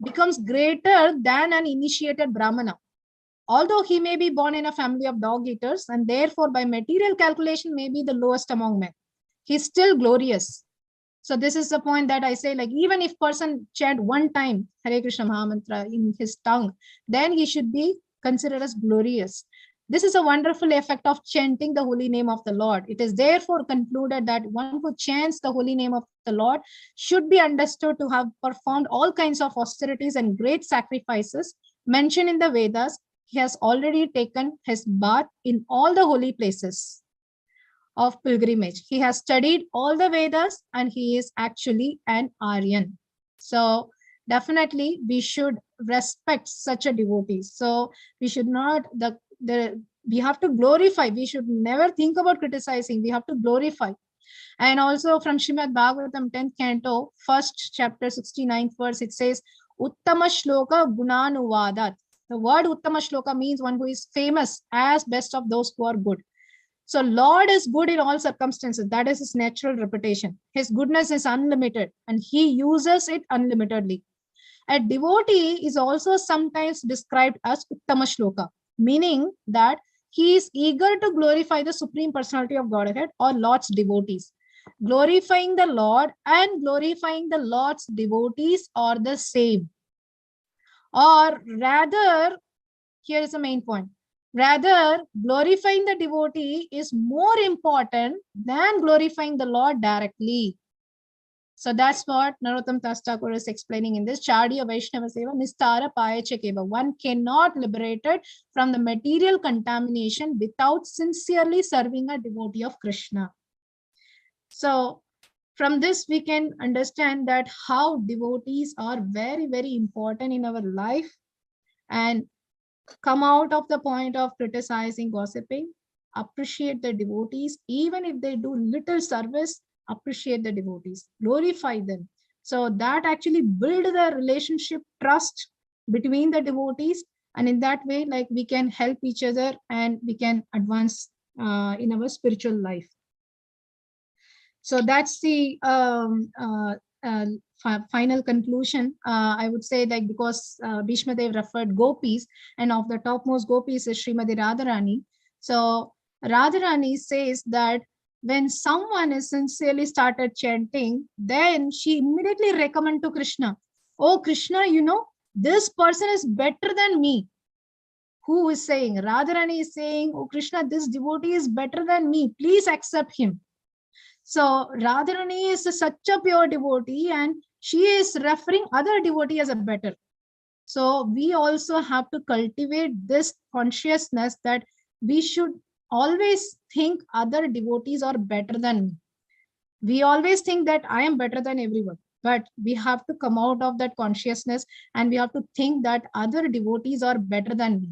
A: becomes greater than an initiated Brahmana. Although he may be born in a family of dog eaters and therefore by material calculation may be the lowest among men, he's still glorious. So this is the point that I say, like even if person chant one time Hare Krishna Mahamantra in his tongue, then he should be considered as glorious. This is a wonderful effect of chanting the holy name of the Lord. It is therefore concluded that one who chants the holy name of the Lord should be understood to have performed all kinds of austerities and great sacrifices mentioned in the Vedas. He has already taken his bath in all the holy places of pilgrimage. He has studied all the Vedas and he is actually an Aryan. So definitely we should respect such a devotee. So we should not, we have to glorify. We should never think about criticizing. We have to glorify. And also from Srimad Bhagavatam 10th canto, first chapter 69th verse, it says, Uttama Shloka Gunanuvadat. The word Uttama Shloka means one who is famous as best of those who are good. So Lord is good in all circumstances. That is his natural reputation. His goodness is unlimited and he uses it unlimitedly. A devotee is also sometimes described as Uttama Shloka, meaning that he is eager to glorify the Supreme Personality of Godhead or Lord's devotees. Glorifying the Lord and glorifying the Lord's devotees are the same. Or rather, here is the main point. Rather, glorifying the devotee is more important than glorifying the Lord directly. So that's what Narottam Das Thakur is explaining in this Chadiya Vaishnava Seva Nistara Payachakeva. One cannot liberate it from the material contamination without sincerely serving a devotee of Krishna. So from this, we can understand that how devotees are very, very important in our life, and come out of the point of criticizing, gossiping, appreciate the devotees. Even if they do little service, appreciate the devotees, glorify them. So that actually build the relationship, trust between the devotees. And in that way, like, we can help each other and we can advance in our spiritual life. So that's the final conclusion. I would say, like, because Bhishma Dev referred gopis, and of the topmost gopis is Srimati Radharani. So Radharani says that when someone is sincerely started chanting, then she immediately recommend to Krishna, oh Krishna, you know, this person is better than me. Who is saying? Radharani is saying, oh Krishna, this devotee is better than me. Please accept him. So Radharani is such a pure devotee and she is referring other devotee as a better. So we also have to cultivate this consciousness that we should always think other devotees are better than me. We always think that I am better than everyone, but we have to come out of that consciousness and we have to think that other devotees are better than me.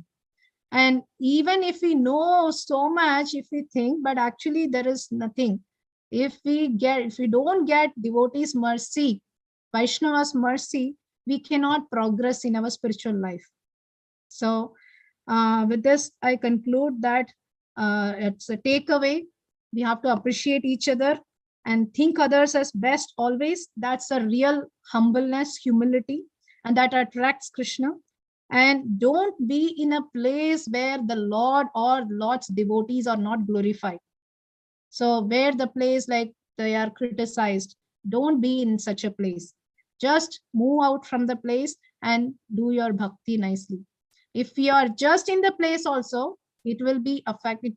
A: And even if we know so much, if we think, but actually there is nothing. If we don't get devotees' mercy, Vaishnava's mercy, we cannot progress in our spiritual life. So with this, I conclude that it's a takeaway. We have to appreciate each other and think others as best always. That's a real humbleness, humility, and that attracts Krishna. And don't be in a place where the Lord or Lord's devotees are not glorified. So where the place, like, they are criticized, don't be in such a place. Just move out from the place and do your bhakti nicely. If you are just in the place also, it will be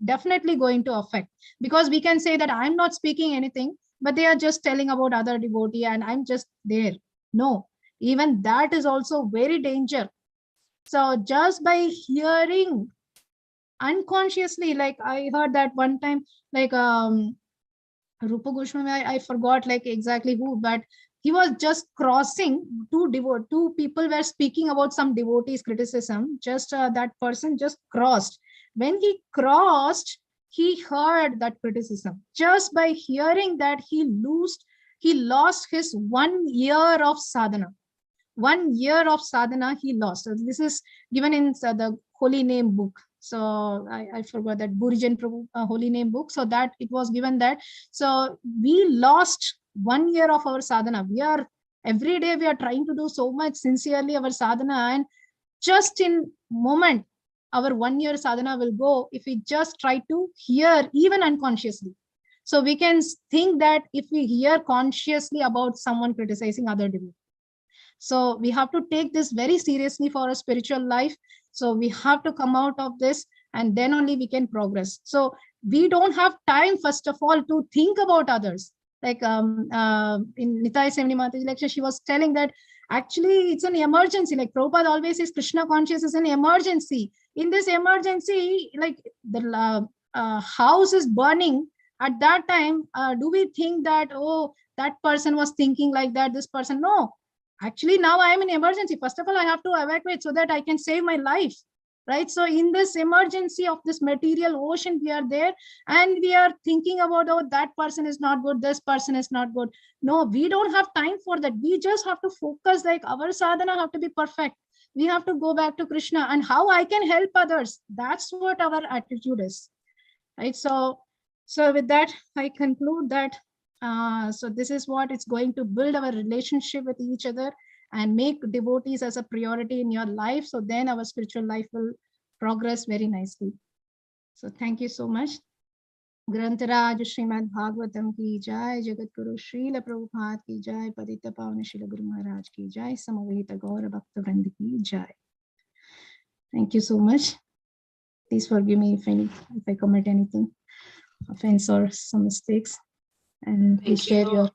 A: definitely going to affect, because we can say that I'm not speaking anything, but they are just telling about other devotee and I'm just there. No, even that is also very danger. So just by hearing unconsciously, like I heard that one time, like Rupa Goswami, I forgot like exactly who, but he was just crossing. Two people were speaking about some devotee's criticism. Just that person just crossed. When he crossed, he heard that criticism. Just by hearing that, he lost his 1 year of sadhana. 1 year of sadhana he lost. So this is given in the holy name book. So I forgot that Burijan Prabhu holy name book. So that it was given that. So we lost 1 year of our sadhana. Every day we are trying to do so much sincerely our sadhana, and just in moment our 1 year sadhana will go if we just try to hear even unconsciously. So we can think that if we hear consciously about someone criticizing other devotees. So we have to take this very seriously for a spiritual life. So we have to come out of this and then only we can progress. So we don't have time, first of all, to think about others. Like in Nitai Semini Mataji lecture, she was telling that actually it's an emergency. Like Prabhupada always says, Krishna conscious is an emergency. In this emergency, like the house is burning, at that time, do we think that, oh, that person was thinking like that, this person? No, actually now I am in emergency. First of all, I have to evacuate so that I can save my life, right? So in this emergency of this material ocean, we are there, and we are thinking about, oh, that person is not good, this person is not good. No, we don't have time for that. We just have to focus, like our sadhana have to be perfect. We have to go back to Krishna and how I can help others. That's what our attitude is, right? So with that, I conclude that so this is what it's going to build our relationship with each other and make devotees as a priority in your life. So then our spiritual life will progress very nicely. So thank you so much. Grantaraj Srimad Bhagavatam ki jai, Jagat Guru Srila Prabhupada ki jai, Padita Pavana Srila Guru Maharaj ki jai, Samaveta Gaura Bhakta Vrindi ki jai. Thank you so much. Please forgive me if I commit anything, offense or some mistakes, and please share your.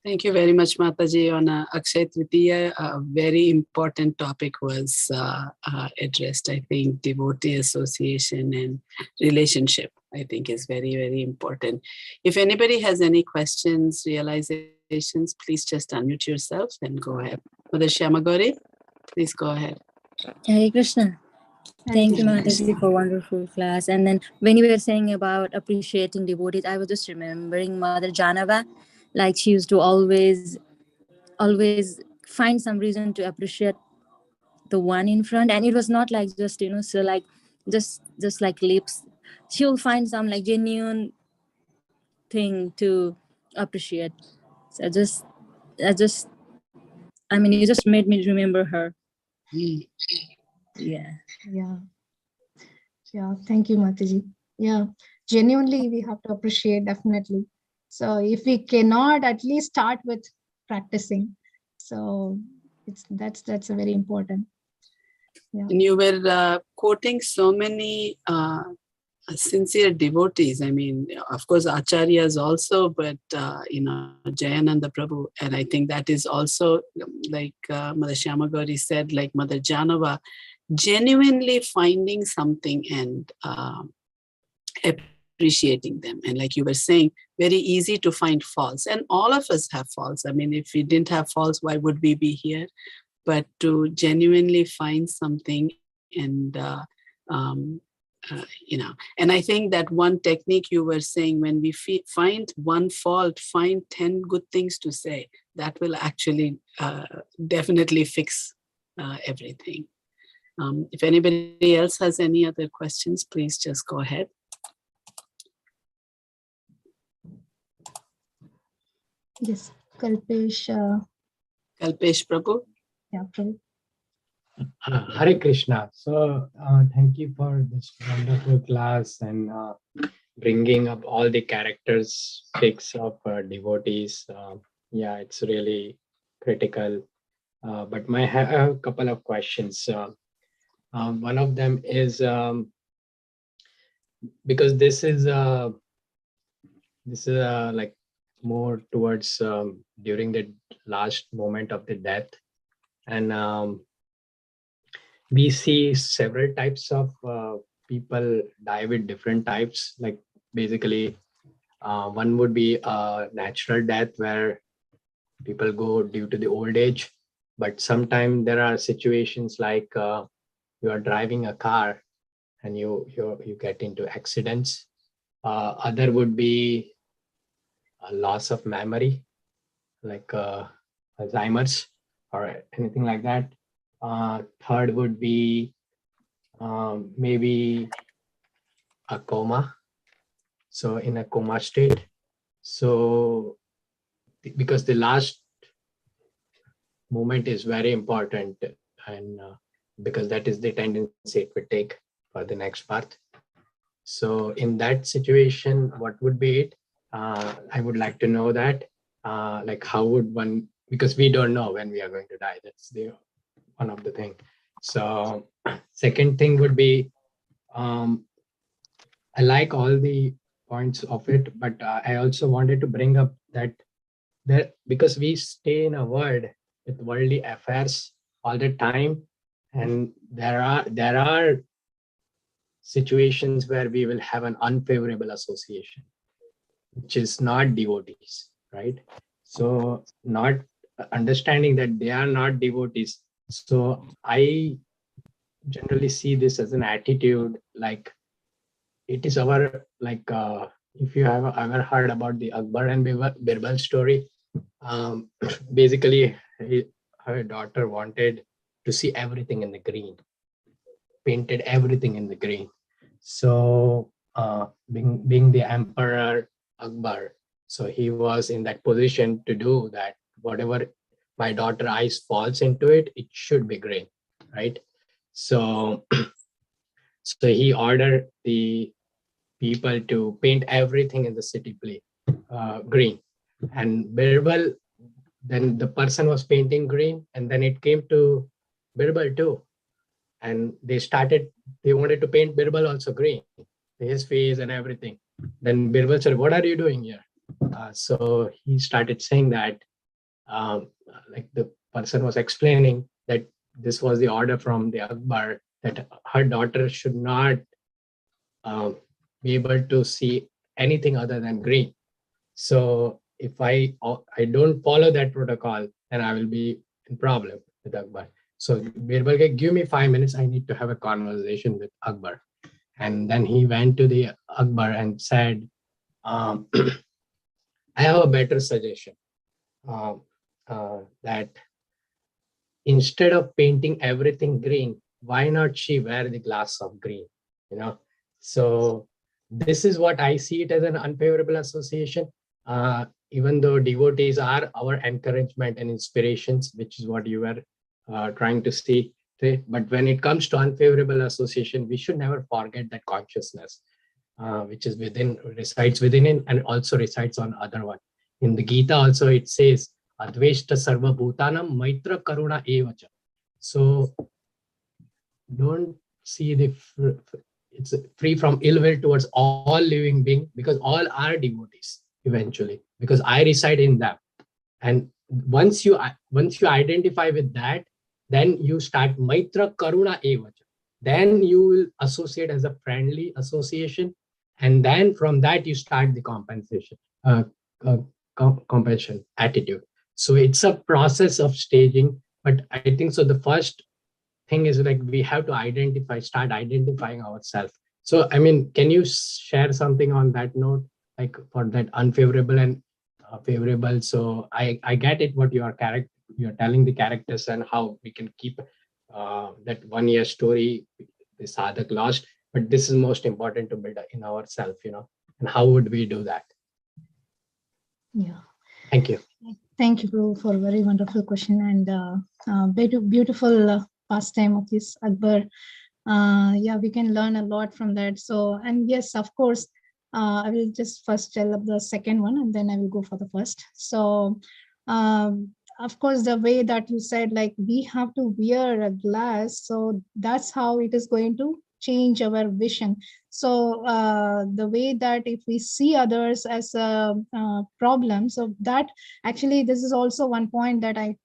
H: Thank you very much, Mataji. On Akshaya Tritiya, a very important topic was addressed. I think devotee association and relationship, I think, is very, very important. If anybody has any questions, realizations, please just unmute yourself and go ahead. Mother Shyamagori, please go ahead.
I: Hare Krishna. Thank you, Mataji, for wonderful class. And then when you were saying about appreciating devotees, I was just remembering Mother Janava. Like she used to always find some reason to appreciate the one in front. And it was not like just, so like just like lips. She'll find some like genuine thing to appreciate. So you just made me remember her. Yeah.
A: Thank you, Mataji. Yeah, genuinely we have to appreciate, definitely. So if we cannot, at least start with practicing. So that's a very important. Yeah.
H: And you were quoting so many sincere devotees. I mean, of course, acharyas also, but Jayananda Prabhu, and I think that is also like Mother Shyamagori said, like Mother Janava, genuinely finding something and appreciating them. And like you were saying, very easy to find faults, and all of us have faults. I mean, if we didn't have faults, why would we be here? But to genuinely find something and and I think that one technique you were saying, when we find one fault, find 10 good things to say, that will actually definitely fix everything. If anybody else has any other questions, please just go ahead.
A: Yes, Kalpesh.
H: Kalpesh Prabhu.
A: Yeah, Prabhu.
J: Hare Krishna. So thank you for this wonderful class and bringing up all the characteristics of devotees. Yeah, it's really critical. But I have a couple of questions. One of them is because this is like more towards during the last moment of the death, and we see several types of people die with different types. Like basically, one would be a natural death where people go due to the old age. But sometimes there are situations like you are driving a car and you get into accidents. Other would be a loss of memory, like Alzheimer's or anything like that. Third would be maybe a coma, so in a coma state. So because the last moment is very important, and because that is the tendency it would take for the next birth. So in that situation, what would be it? I would like to know that, like how would one, because we don't know when we are going to die. That's the one of the thing. So second thing would be I like all the points of it, but I also wanted to bring up that there, because we stay in a world with worldly affairs all the time, and there are situations where we will have an unfavorable association, which is not devotees, right? So not understanding that they are not devotees. So I generally see this as an attitude, like it is our, like if you have ever heard about the Akbar and Birbal story, basically her daughter wanted to see everything in the green, painted everything in the green. So being the emperor Akbar, so he was in that position to do that. Whatever my daughter eyes falls into it, it should be green, right? So so he ordered the people to paint everything in the city green. And Birbal, then the person was painting green, and then it came to Birbal too. And they wanted to paint Birbal also green, his face and everything. Then Birbal said, "What are you doing here?" So he started saying that, like the person was explaining that this was the order from the Akbar, that her daughter should not be able to see anything other than green. So if I don't follow that protocol, then I will be in problem with Akbar. So Birbal, give me 5 minutes. I need to have a conversation with Akbar. And then he went to the Akbar and said, I have a better suggestion, that instead of painting everything green, why not she wear the glass of green? You know, so this is what I see it as an unfavorable association. Even though devotees are our encouragement and inspirations, which is what you were trying to say, but when it comes to unfavorable association, we should never forget that consciousness, which is resides within it, and also resides on other one. In the Gita also it says, Adveshta sarva bhutanam maitra karuna evacha. So don't see it's free from ill will towards all living beings, because all are devotees eventually, because I reside in them. And once you identify with that, then you start maitra karuna evacha. Then you will associate as a friendly association, and then from that you start the compensation, compassion attitude. So it's a process of staging, but I think so the first thing is, like, we have to start identifying ourselves. So I mean, can you share something on that note, like for that unfavorable and favorable? So I get it, what you're telling the characters, and how we can keep that 1 year story, the sadhak lost, but this is most important to build in ourselves, and how would we do that?
A: Yeah.
J: Thank you.
A: Thank you, Prabhu, for a very wonderful question, and beautiful pastime of this Akbar. Yeah, we can learn a lot from that. So, and yes, of course, I will just first tell up the second one, and then I will go for the first. So, of course, the way that you said, like, we have to wear a glass, so that's how it is going to change our vision. So the way that if we see others as a problem, so that actually this is also one point that I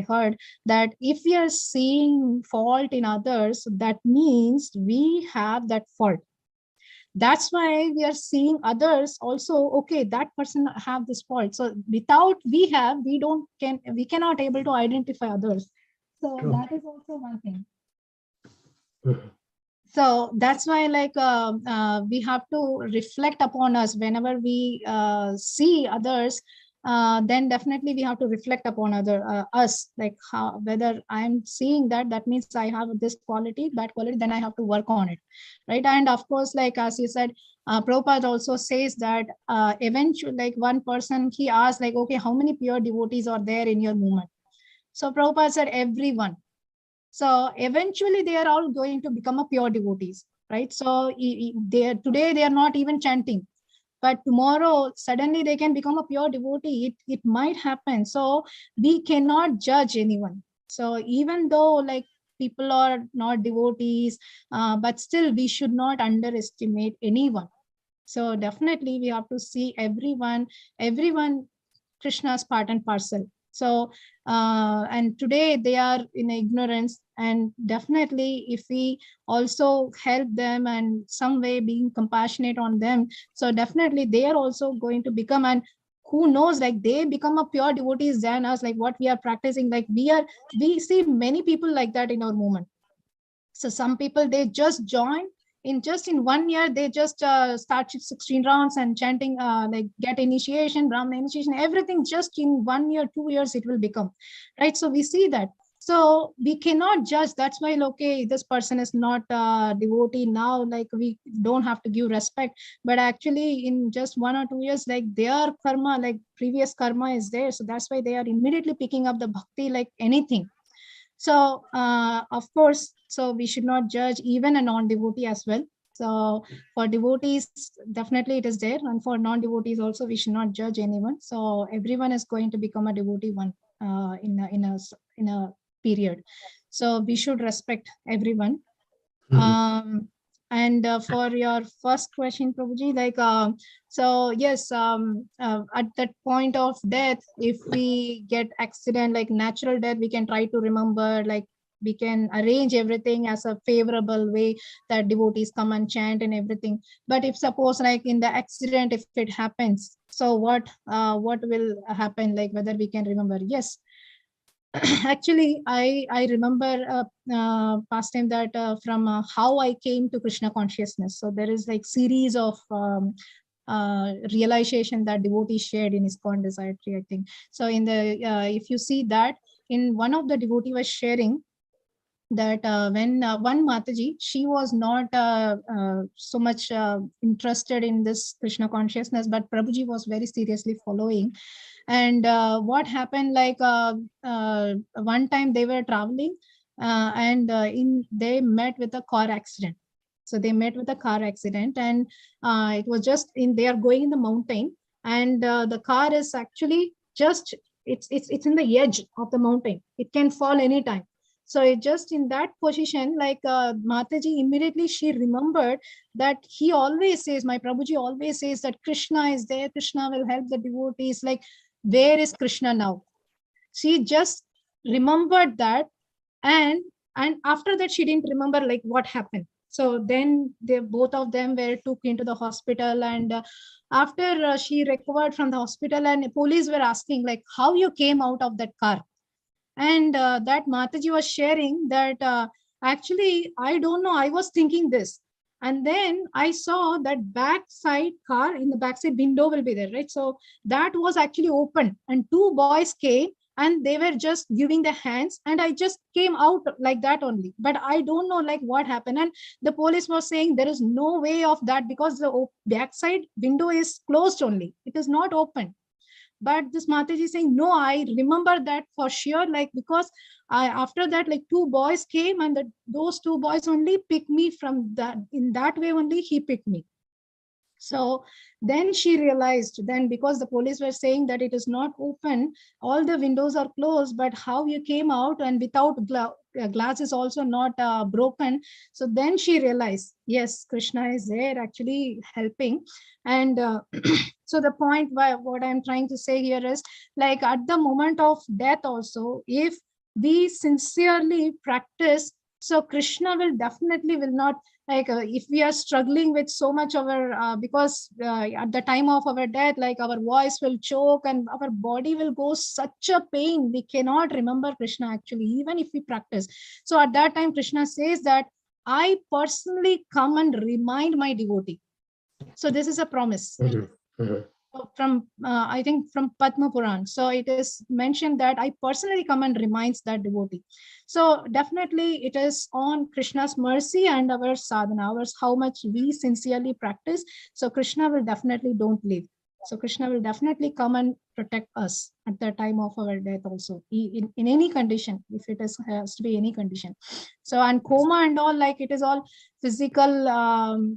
A: heard, that if we are seeing fault in others, that means we have that fault. That's why we are seeing others also, okay, that person have this fault. So without we cannot able to identify others. So
J: True.
A: that is also one thing. So that's why, like, we have to reflect upon us whenever we see others. Then definitely we have to reflect upon us, like how, whether I'm seeing that means I have this quality, that quality, then I have to work on it, right? And of course, like as you said, Prabhupada also says that eventually, like, one person, he asked, like, okay, how many pure devotees are there in your movement? So Prabhupada said, everyone. So eventually they are all going to become a pure devotees, right? So today they are not even chanting, but tomorrow suddenly they can become a pure devotee. It might happen. So we cannot judge anyone. So even though, like, people are not devotees, but still we should not underestimate anyone. So definitely we have to see everyone Krishna's part and parcel. So and today they are in ignorance, and definitely if we also help them and some way being compassionate on them, so definitely they are also going to become, and who knows, like they become a pure devotees than us, like what we are practicing. Like we see many people like that in our movement. So some people, they just join in 1 year, they just start 16 rounds and chanting, like get initiation, Brahma initiation, everything just in 1 year, 2 years it will become, right? So we see that. So we cannot judge. That's why, okay, this person is not devotee now, like we don't have to give respect. But actually in just 1 or 2 years, like their karma, like previous karma is there. So that's why they are immediately picking up the bhakti like anything. So of course, so we should not judge even a non-devotee as well. So for devotees, definitely it is there, and for non-devotees also, we should not judge anyone. So everyone is going to become a devotee one in a period. So we should respect everyone. And for your first question, Prabhuji, like so yes, at that point of death, if we get accident like natural death, we can try to remember, like we can arrange everything as a favorable way that devotees come and chant and everything. But if suppose like in the accident, if it happens, so what will happen, like whether we can remember? Yes. Actually, I remember past time that from how I came to Krishna consciousness. So there is like series of realization that devotees shared in ISKCON Desire Tree, I think. So in the if you see that in one of the devotee was sharing that when one Mataji, she was not so much interested in this Krishna consciousness, but Prabhuji was very seriously following. And what happened, like one time they were traveling and they met with a car accident. So they met with a car accident, and it was just they are going in the mountain, and the car is actually just it's in the edge of the mountain. It can fall anytime. So it just in that position, like Mataji immediately she remembered that he always says, my Prabhuji always says that Krishna is there, Krishna will help the devotees. Like, where is Krishna now? She just remembered that, and after that she didn't remember like what happened. So then they both of them were took into the hospital, and after she recovered from the hospital, and police were asking like how you came out of that car. And that Mataji was sharing that actually, I don't know, I was thinking this. And then I saw that backside car, in the backside window will be there, right? So that was actually open, and two boys came and they were just giving the hands, and I just came out like that only. But I don't know like what happened. And the police was saying there is no way of that, because the backside window is closed only. It is not open. But this Mataji is saying, no, I remember that for sure, like because after that, like two boys came, and those two boys only picked me from that. In that way only he picked me. So then she realized, then because the police were saying that it is not open, all the windows are closed, but how you came out and without glass is also not broken. So then she realized, yes, Krishna is there actually helping. And so the point why what I'm trying to say here is, like at the moment of death also, if we sincerely practice, so Krishna will definitely will not, like if we are struggling with so much of our because at the time of our death, like our voice will choke and our body will go such a pain, we cannot remember Krishna actually, even if we practice. So at that time Krishna says that I personally come and remind my devotee. So this is a promise. From I think from Padma Puran. So it is mentioned that I personally come and reminds that devotee. So definitely it is on Krishna's mercy and our sadhana, how much we sincerely practice. So Krishna will definitely don't leave. So Krishna will definitely come and protect us at the time of our death also, in any condition, if it is has to be any condition. So and coma and all, like it is all physical,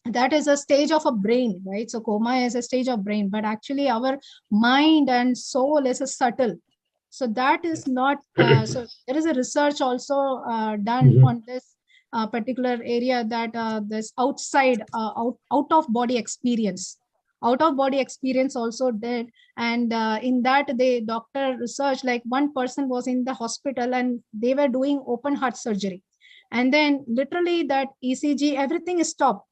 A: that is a stage of a brain, right? So coma is a stage of brain, but actually our mind and soul is a subtle. So that is not, so there is a research also done on this particular area, that this outside, out of body experience. Out of body experience also did. And in that, the doctor research, like one person was in the hospital and they were doing open heart surgery. And then literally that ECG, everything is stopped.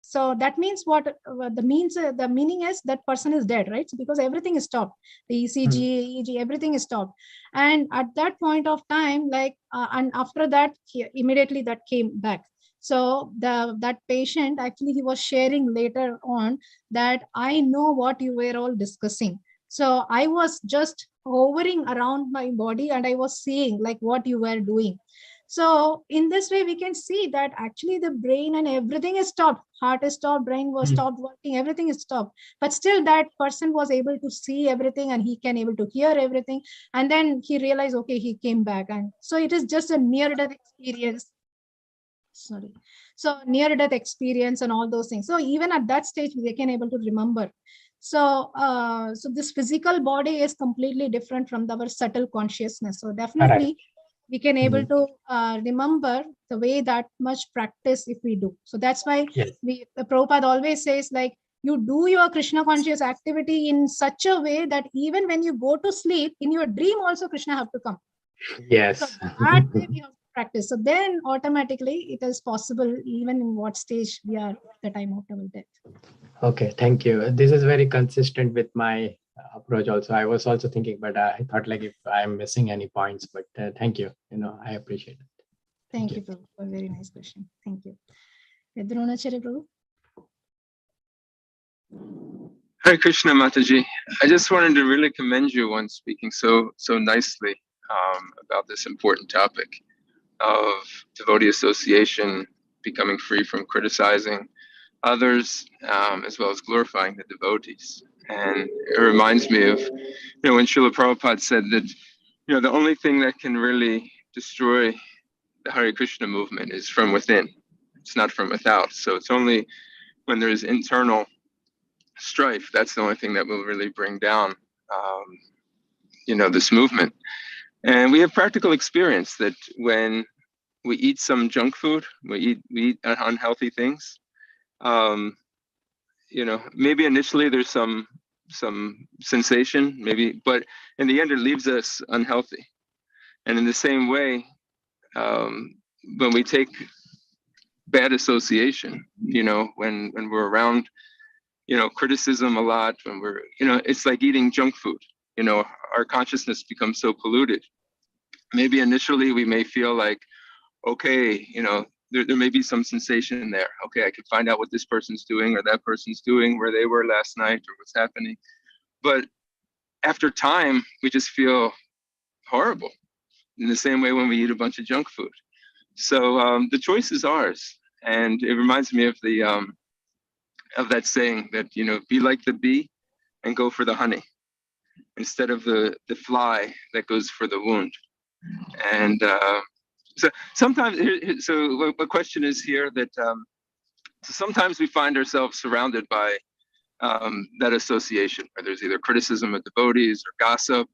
A: So that means what the meaning is, that person is dead, right? Because everything is stopped. The ECG, EEG, everything is stopped. And at that point of time, like, and after that, immediately that came back. So that patient, actually, he was sharing later on that I know what you were all discussing. So I was just hovering around my body and I was seeing like what you were doing. So in this way, we can see that actually the brain and everything is stopped. Heart is stopped, brain was stopped working, everything is stopped. But still that person was able to see everything and he can able to hear everything. And then he realized, okay, he came back. And so it is just a near-death experience. Sorry. So near-death experience and all those things. So even at that stage, they can able to remember. So, so this physical body is completely different from our subtle consciousness. So definitely, we can able to remember the way that much practice if we do. So that's why the Prabhupada always says, like, you do your Krishna conscious activity in such a way that even when you go to sleep, in your dream also Krishna have to come.
J: Yes.
A: So that way we have to practice. So then automatically it is possible even in what stage we are at the time of our death.
J: Okay, thank you. This is very consistent with my approach also. I was also thinking, but I thought like if I'm missing any points, but thank you. I appreciate it.
A: Thank you, Prabhu, for a very nice question. Thank you. Dronacharya Prabhu.
K: Hare Krishna, Mataji. I just wanted to really commend you on speaking so nicely about this important topic of devotee association, becoming free from criticizing others, as well as glorifying the devotees. And it reminds me of, when Srila Prabhupada said that, the only thing that can really destroy the Hare Krishna movement is from within. It's not from without. So it's only when there's internal strife, that's the only thing that will really bring down, this movement. And we have practical experience that when we eat some junk food, we eat unhealthy things, maybe initially there's some sensation, maybe, but in the end it leaves us unhealthy. And in the same way, when we take bad association, when we're around, criticism a lot, when we're, it's like eating junk food, our consciousness becomes so polluted. Maybe initially we may feel like, okay, there may be some sensation there. Okay, I can find out what this person's doing or that person's doing, where they were last night or what's happening. But after time, we just feel horrible in the same way when we eat a bunch of junk food. So the choice is ours. And it reminds me of the of that saying that, be like the bee and go for the honey instead of the fly that goes for the wound. And so sometimes, so a question is here that so sometimes we find ourselves surrounded by that association, where there's either criticism of devotees or gossip.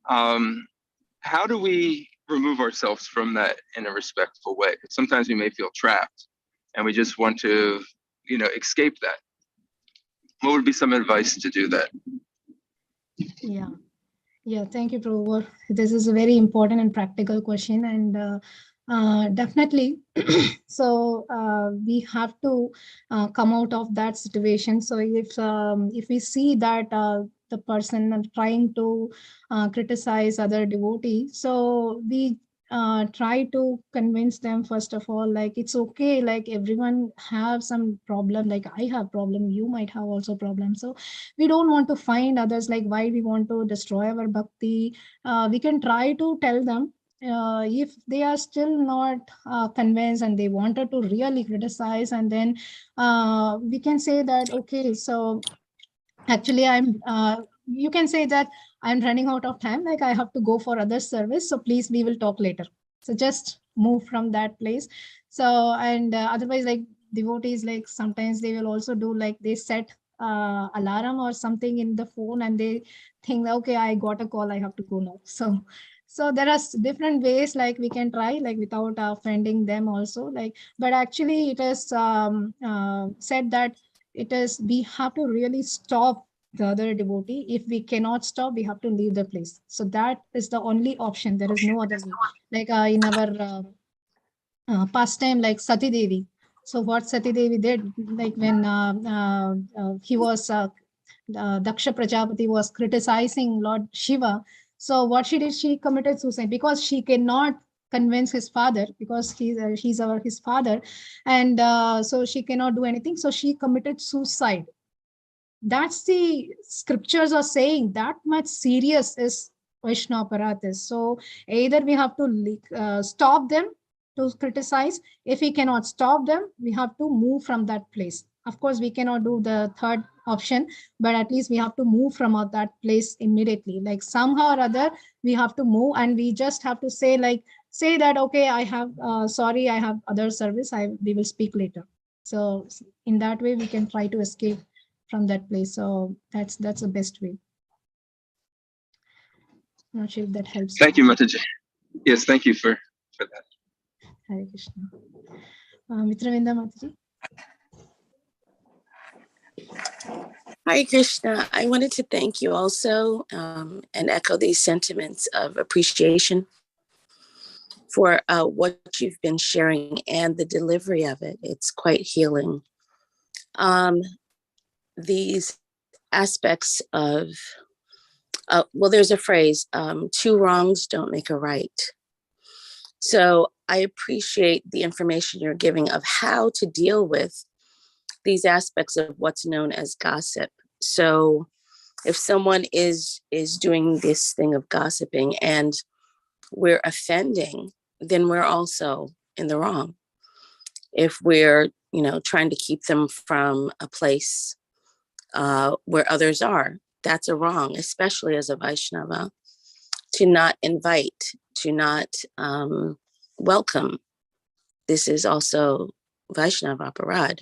K: How do we remove ourselves from that in a respectful way? Sometimes we may feel trapped and we just want to, escape that. What would be some advice to do that?
A: Yeah, thank you, Prabhu. This is a very important and practical question, and definitely, so we have to come out of that situation. So if we see that the person trying to criticize other devotees, so we try to convince them, first of all, like, it's okay, like everyone have some problem, like I have problem, you might have also problem. So we don't want to find others, like why we want to destroy our bhakti. We can try to tell them, if they are still not convinced and they wanted to really criticize, and then we can say that, okay, so actually you can say that I'm running out of time, like I have to go for other service, so please, we will talk later. So just move from that place. So, and otherwise, like devotees, like sometimes they will also do, like they set alarm or something in the phone, and they think, okay, I got a call, I have to go now. So there are different ways like we can try, like without offending them also, like, but actually it is said that it is, we have to really stop the other devotee. If we cannot stop, we have to leave the place. So that is the only option. There is no other way. Like in our pastime, like Sati Devi. So what Sati Devi did, like when he was Daksha Prajapati was criticizing Lord Shiva. So what she did, she committed suicide because she cannot convince his father, because his father, and so she cannot do anything. So she committed suicide. That's the scriptures are saying, that much serious is Vaishnava Parat is. So either we have to stop them to criticize. If we cannot stop them, we have to move from that place. Of course, we cannot do the third option, but at least we have to move from that place immediately. Like somehow or other, we have to move, and we just have to say that, okay, I have, sorry, I have other service. We will speak later. So in that way, we can try to escape from that place. So that's the best way. Not sure if that helps.
K: Thank you, Mataji. Yes, thank you for that.
A: Hare Krishna. Mitravinda Mataji.
L: Hare Krishna. I wanted to thank you also and echo these sentiments of appreciation for what you've been sharing and the delivery of it. It's quite healing. These aspects of, well, there's a phrase, two wrongs don't make a right. So I appreciate the information you're giving of how to deal with these aspects of what's known as gossip. So if someone is doing this thing of gossiping and we're offending, then we're also in the wrong. If we're, trying to keep them from a place where others are, that's a wrong, especially as a Vaishnava, to not invite, to not welcome. This is also Vaishnava aparad.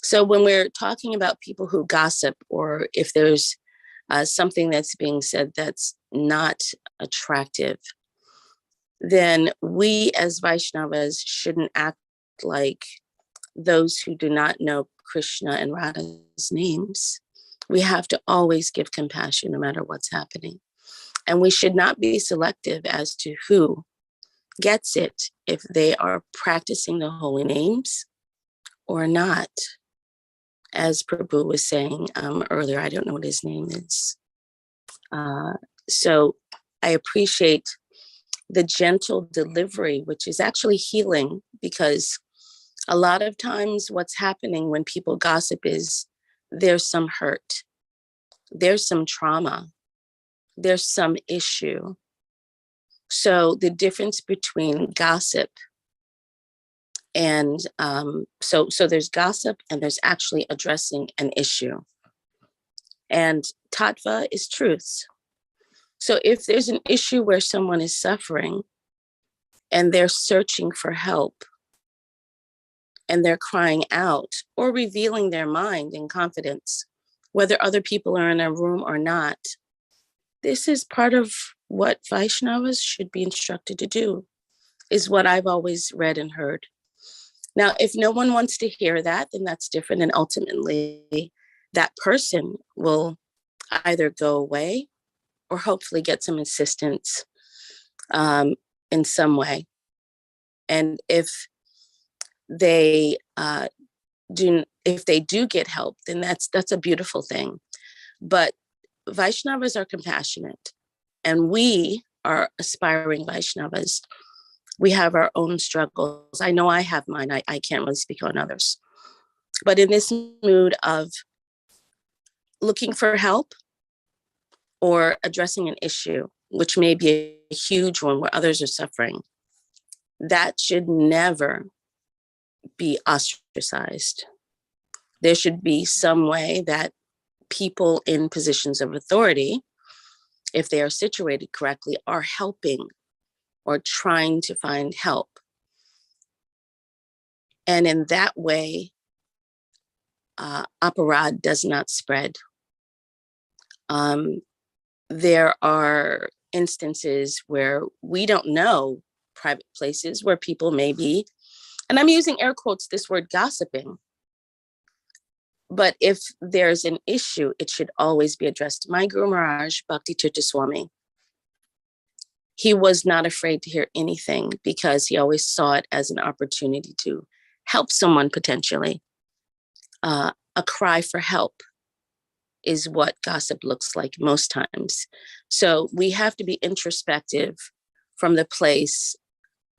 L: So when we're talking about people who gossip, or if there's something that's being said that's not attractive, then we as Vaishnavas shouldn't act like those who do not know Krishna and Radha's names. We have to always give compassion no matter what's happening. And we should not be selective as to who gets it, if they are practicing the holy names or not. As Prabhu was saying earlier, I don't know what his name is. So I appreciate the gentle delivery, which is actually healing, because a lot of times what's happening when people gossip is there's some hurt, there's some trauma, there's some issue. So the difference between gossip and so there's gossip and there's actually addressing an issue. And tattva is truth. So if there's an issue where someone is suffering and they're searching for help and they're crying out or revealing their mind in confidence, whether other people are in a room or not, this is part of what Vaishnavas should be instructed to do, is what I've always read and heard. Now, if no one wants to hear that, then that's different. And ultimately, that person will either go away or hopefully get some assistance in some way. And if they do get help, then that's a beautiful thing. But Vaishnavas are compassionate, and we are aspiring Vaishnavas. We have our own struggles. I know I have mine. I can't really speak on others. But in this mood of looking for help or addressing an issue, which may be a huge one where others are suffering, that should never be ostracized. There should be some way that people in positions of authority, if they are situated correctly, are helping or trying to find help. And in that way, aparad does not spread. There are instances where we don't know private places where people may be, and I'm using air quotes this word, gossiping. But if there's an issue, it should always be addressed. My Guru Maharaj, Bhakti Tirtha Swami, he was not afraid to hear anything because he always saw it as an opportunity to help someone potentially. A cry for help is what gossip looks like most times. So we have to be introspective from the place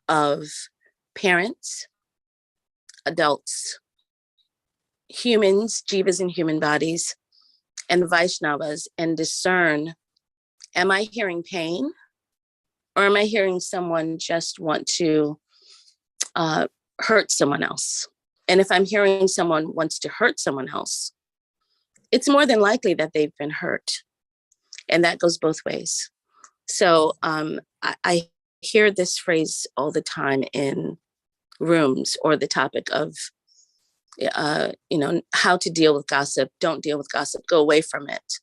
L: of parents, adults, humans, jivas in human bodies, and Vaishnavas, and discern, am I hearing pain? Or am I hearing someone just want to hurt someone else? And if I'm hearing someone wants to hurt someone else, it's more than likely that they've been hurt. And that goes both ways. So I hear this phrase all the time in rooms, or the topic of, how to deal with gossip. Don't deal with gossip, go away from it.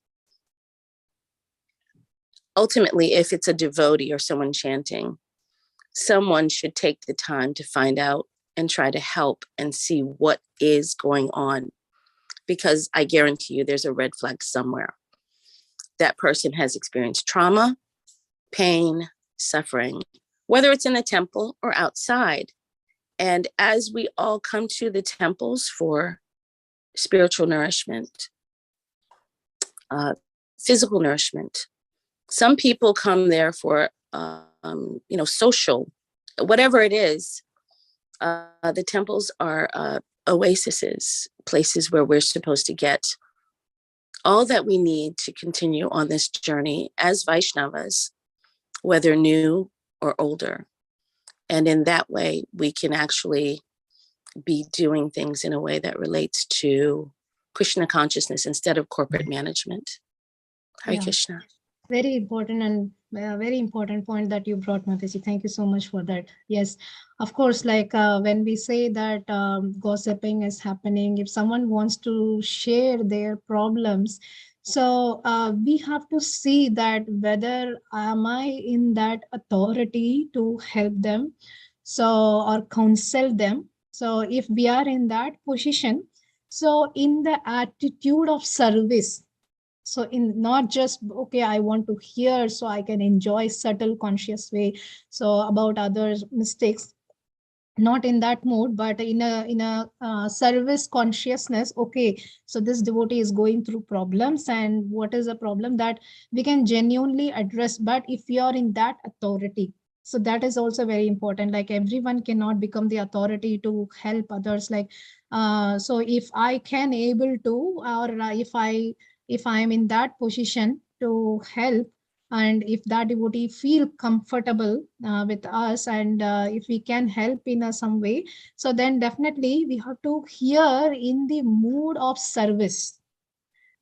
L: Ultimately, if it's a devotee or someone chanting, someone should take the time to find out and try to help and see what is going on. Because I guarantee you there's a red flag somewhere. That person has experienced trauma, pain, suffering, whether it's in the temple or outside. And as we all come to the temples for spiritual nourishment, physical nourishment, some people come there for, social, whatever it is. The temples are oases, places where we're supposed to get all that we need to continue on this journey as Vaishnavas, whether new or older. And in that way, we can actually be doing things in a way that relates to Krishna consciousness instead of corporate management. Hare Krishna.
A: Very important, and very important point that you brought, Mataji. Thank you so much for that. Yes, of course, like when we say that gossiping is happening, if someone wants to share their problems, so we have to see that whether am I in that authority to help them, so, or counsel them. So if we are in that position, so in the attitude of service, so in not just, okay, I want to hear so I can enjoy subtle conscious way, so about others' mistakes, not in that mode, but in a service consciousness. Okay, so this devotee is going through problems, and what is a problem that we can genuinely address. But if you are in that authority, so that is also very important. Like everyone cannot become the authority to help others. Like so if I can able to, or if I am in that position to help, and if that devotee feel comfortable with us, and if we can help in some way, so then definitely we have to hear in the mood of service.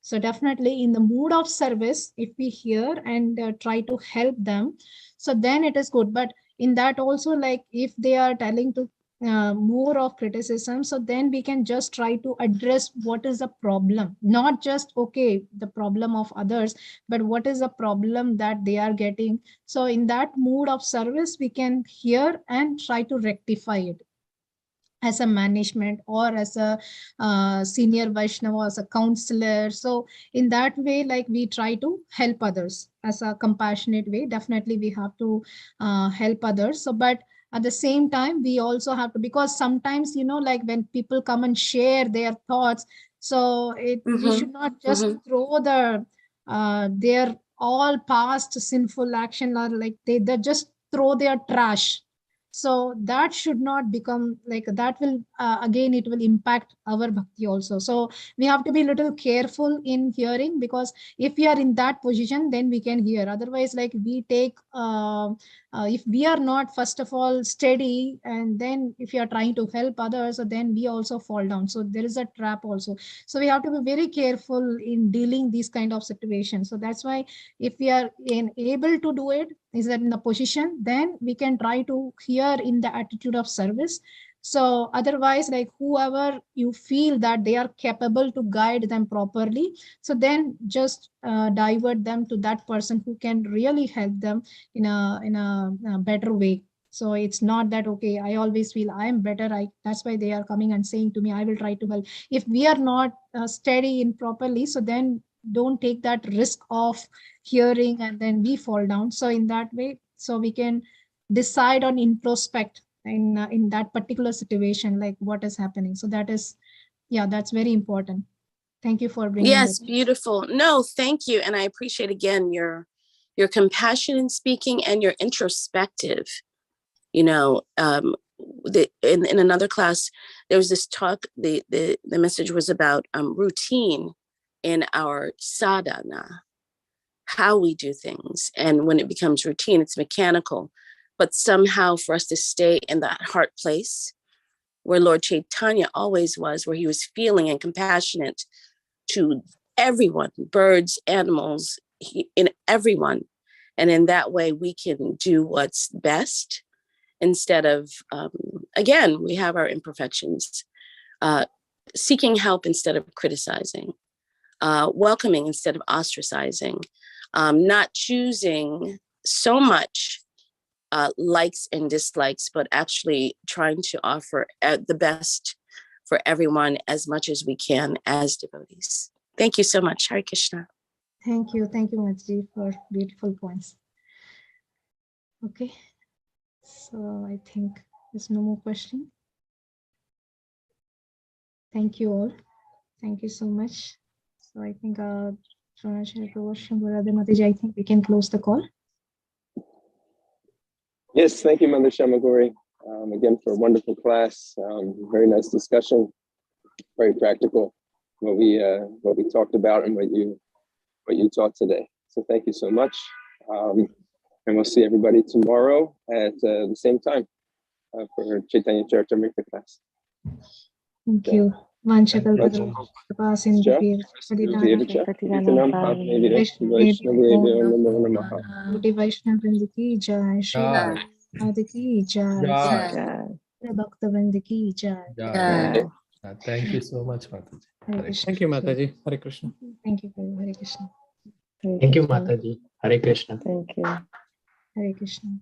A: So definitely in the mood of service, if we hear and try to help them, so then it is good. But in that also, like if they are telling to more of criticism, so then we can just try to address what is the problem, not just, okay, the problem of others, but what is the problem that they are getting. So in that mood of service, we can hear and try to rectify it as a management, or as a senior Vaishnava, as a counselor. So in that way, like we try to help others as a compassionate way. Definitely we have to help others. So, but at the same time, we also have to, because sometimes, like when people come and share their thoughts, so we should not just throw their all past sinful action, or like they just throw their trash. So that should not become like that. Will again, it will impact our bhakti also. So we have to be a little careful in hearing, because if we are in that position, then we can hear. Otherwise, like we take if we are not first of all steady, and then if you are trying to help others, so then we also fall down. So there is a trap also. So we have to be very careful in dealing these kind of situations. So that's why if we are able to do it, is that in the position, then we can try to hear in the attitude of service, So otherwise, like whoever you feel that they are capable to guide them properly, so then just divert them to that person who can really help them in a better way. So it's not that, okay, I always feel I am better, that's why they are coming and saying to me, I will try to help. If we are not steady in properly, so then don't take that risk of hearing and then we fall down. So in that way, so we can decide on introspect in that particular situation, like what is happening. So that is, yeah, that's very important. Thank you for bringing
L: Yes,
A: that.
L: beautiful. No, thank you. And I appreciate again your compassion in speaking and your introspective. You know, in another class, there was this talk, the message was about routine in our sadhana, how we do things. And when it becomes routine, it's mechanical. But somehow for us to stay in that heart place where Lord Chaitanya always was, where he was feeling and compassionate to everyone, birds, animals, in everyone. And in that way, we can do what's best instead of, again, we have our imperfections, seeking help instead of criticizing, welcoming instead of ostracizing, not choosing so much likes and dislikes, but actually trying to offer the best for everyone as much as we can as devotees. Thank you so much. Hare Krishna.
A: Thank you, Mataji, for beautiful points. Okay, so I think there's no more question. Thank you all. Thank you so much. So I think Mataji, I think we can close the call.
K: Yes, thank you, Mother Shamagori, again for a wonderful class. Very nice discussion, very practical. What we talked about and what you taught today. So thank you so much, and we'll see everybody tomorrow at the same time for Chaitanya Charitamrita class.
A: Thank you.
M: Thank you so much, Mataji.
J: Thank you, Mataji. Hare Krishna.
A: Thank you, Hare Krishna.
J: Thank you, Mataji. Hare Krishna.
G: Thank you.
A: Hare Krishna.